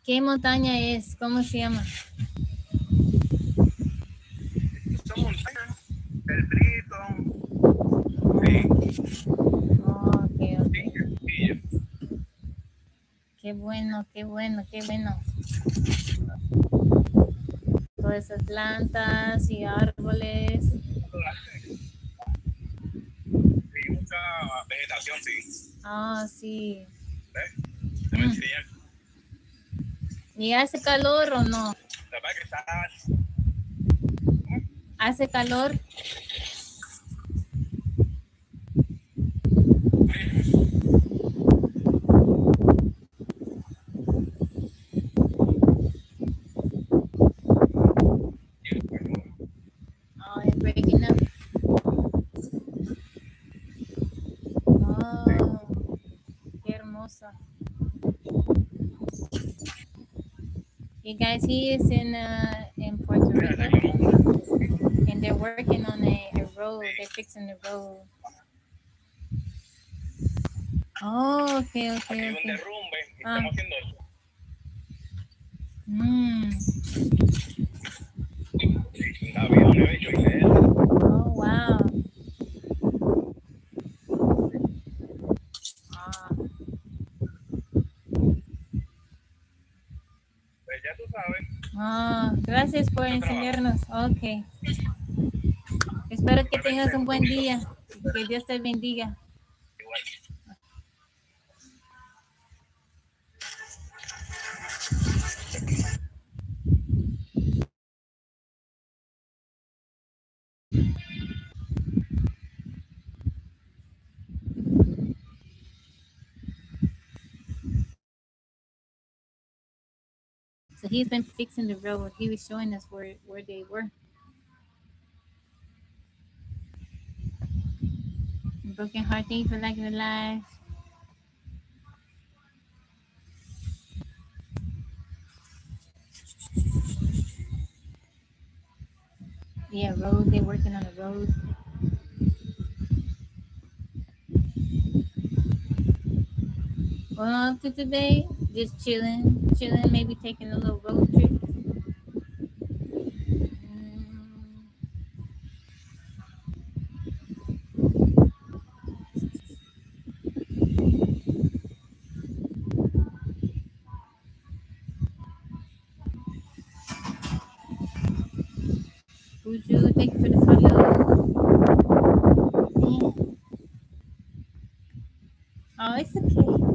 ¿Qué montaña es? ¿Cómo se llama? Estas son montañas. El Brito. Sí. Oh, ok. Sí, Castillo. Qué bueno. Todas esas plantas y árboles. Sí, mucha vegetación, sí. Ah, sí. ¿Ves? Te voy a enseñar. ¿Y hace calor o no? La verdad que está. ¿Hace calor? Oh, it's breaking up. Oh, qué hermosa. You guys, he is in Puerto Rico, and they're working on a road. They're fixing the road. Oh, okay. Aquí hay un derrumbe y Ah. estamos haciendo eso. Sí, David, ¿dónde ves yo? Oh, wow. Gracias por Mucho trabajo. enseñarnos. Ok. Espero que tengas Igualmente, un un buen poquito. día. Que Dios te bendiga. Igual. So he's been fixing the road. He was showing us where they were. Broken heart, thank you for liking the live. Yeah, road. They're working on the road. Well, up to today, just chilling. Maybe taking a little road trip. Buju, thank you for the follow. Yeah. Oh, it's okay.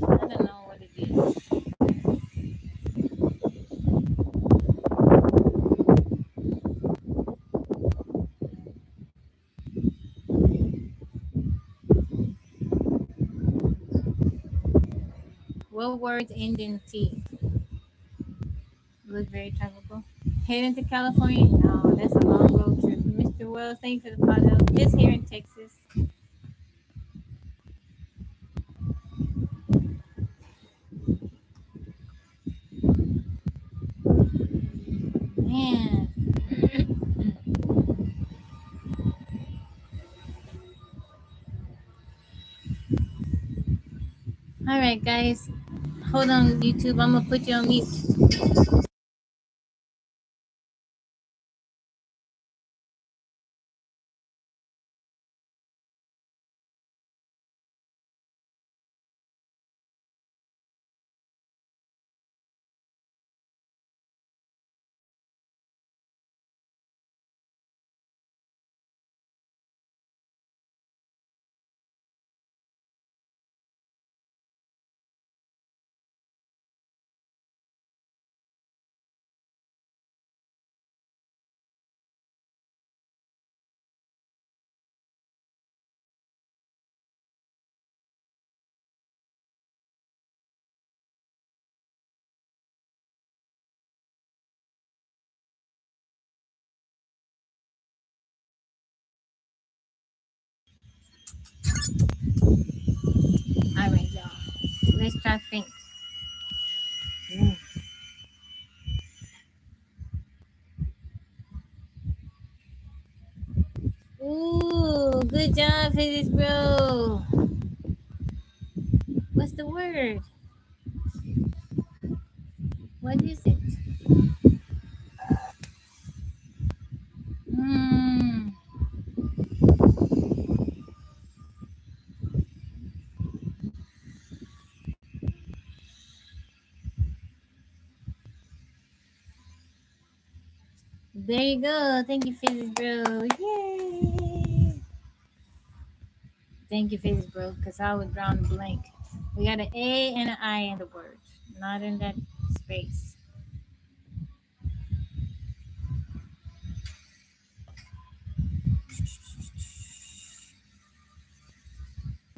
I don't know what it is. What words end in T? Look very tropical. Heading to California? No, that's a long road trip. Mr. Wells, thank you for the follow. It's here in Texas. Man. All right, guys. Hold on, YouTube. I'm gonna put you on mute. All right, y'all. Let's try think. Ooh, good job, physics bro. What's the word? What is it? Hmm. There you go. Thank you, physics bro. Yay! Thank you, physics bro, because I was drawing a blank. We got an A and an I in the word, not in that space.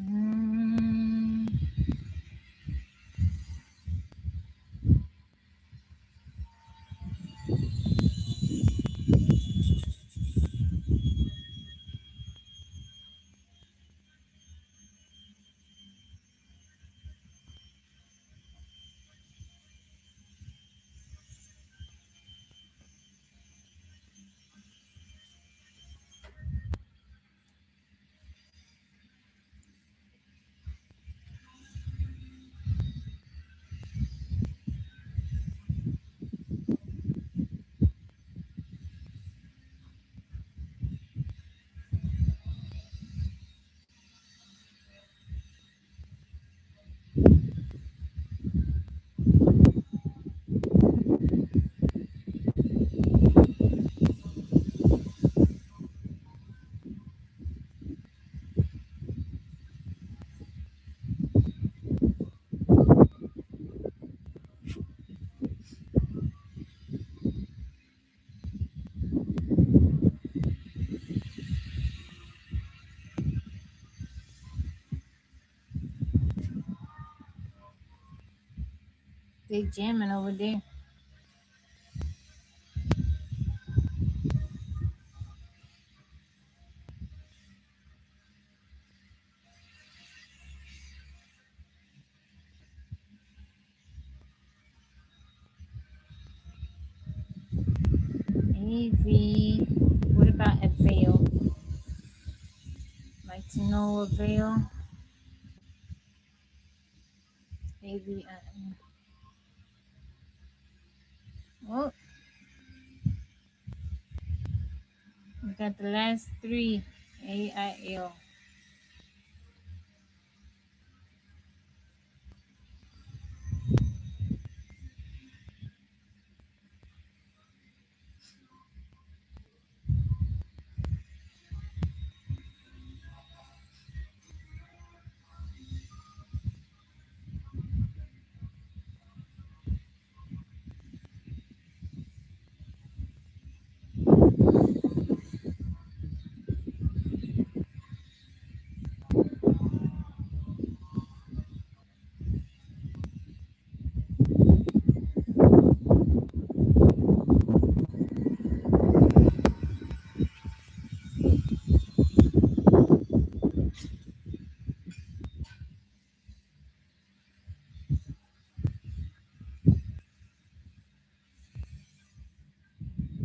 Mm. They jamming over there. AV. What about Avail? Like to know Avail? AV. Oh, we got the last three. AIL.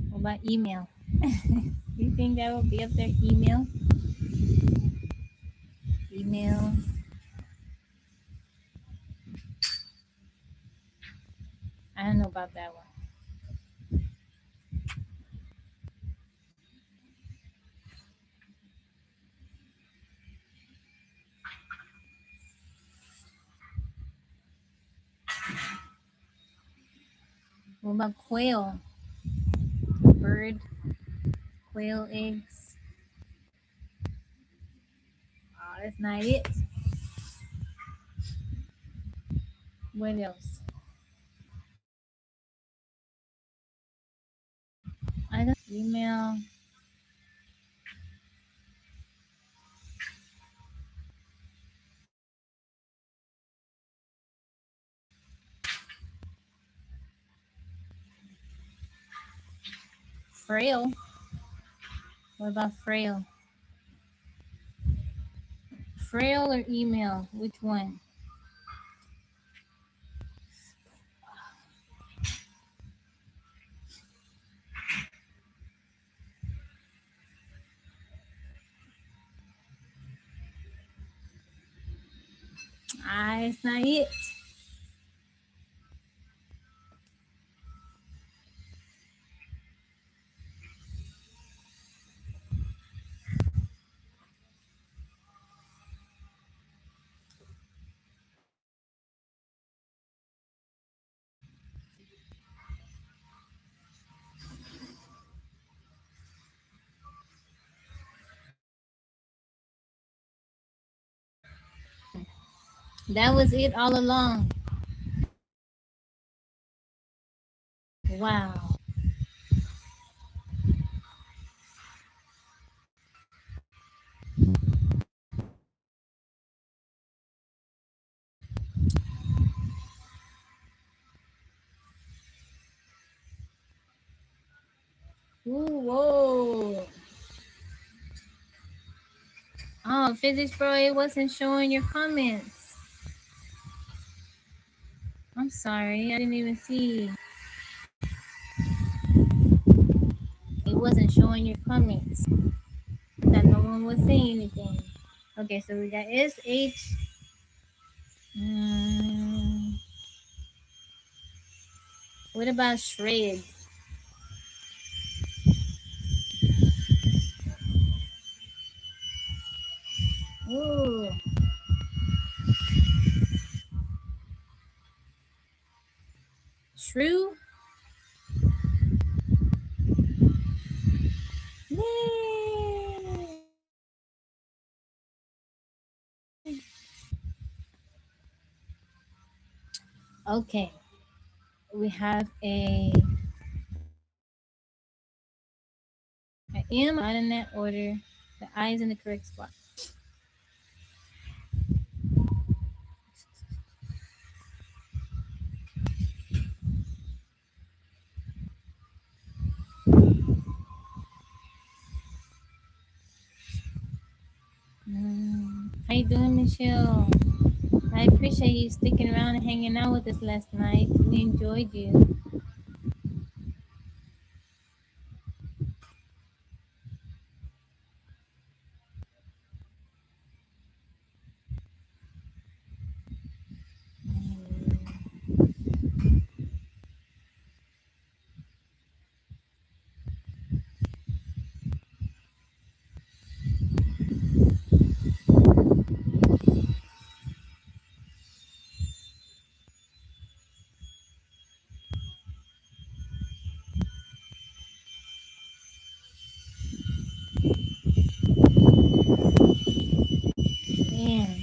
What about email? Do you think that will be up there? Email? Email. I don't know about that one. What about quail? Bird, quail eggs. Oh, that's not it. What else? I don't email. Frail. What about frail? Frail or email? Which one? Ah, it's not it. That was it all along. Wow. Ooh, whoa. Oh, physics bro, it wasn't showing your comments. I'm sorry, I didn't even see. It wasn't showing your comments. That no one was saying anything. Okay, so we got SH. Mm, what about shred? Ooh, true? Yay! Okay, we have a M not in that order. The I is in the correct spot. Michelle. I appreciate you sticking around and hanging out with us last night. We enjoyed you. Man.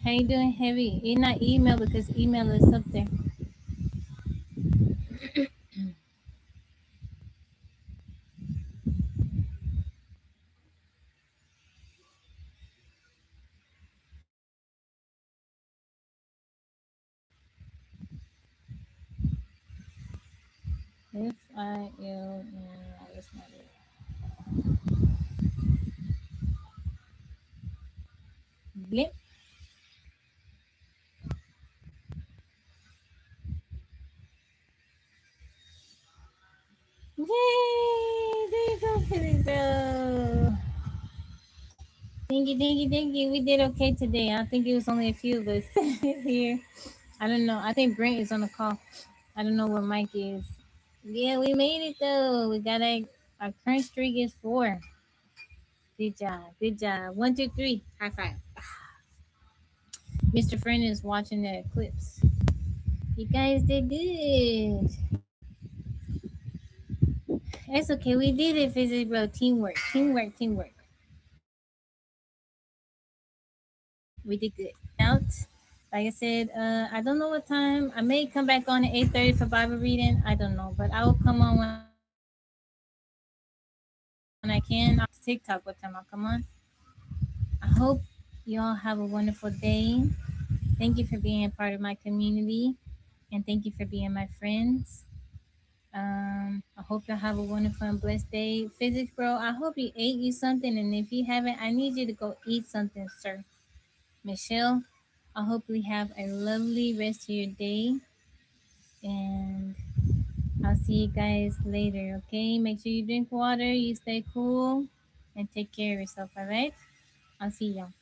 How you doing, Heavy? You're not email because email is up there. If I L, no, that's not it. Blip. Yay! There you go, Philly bro. Thank you. We did okay today. I think it was only a few of us here. I don't know. I think Brent is on the call. I don't know where Mike is. Yeah, we made it though. We got our current streak is 4. Good job. Good job. 1, 2, 3. High five. Mr. Friend is watching the clips. You guys did good. It's okay. We did it, Physics Bro. Teamwork. Teamwork. Teamwork. We did good. Out. Like I said, I don't know what time. I may come back on at 8:30 for Bible reading. I don't know, but I will come on when I can. I'll TikTok what time I'll come on. I hope you all have a wonderful day. Thank you for being a part of my community, and thank you for being my friends. I hope you have a wonderful and blessed day. Physics, bro, I hope you ate you something, and if you haven't, I need you to go eat something, sir. Michelle, I hope you have a lovely rest of your day, and I'll see you guys later, okay? Make sure you drink water, you stay cool, and take care of yourself, all right? I'll see y'all.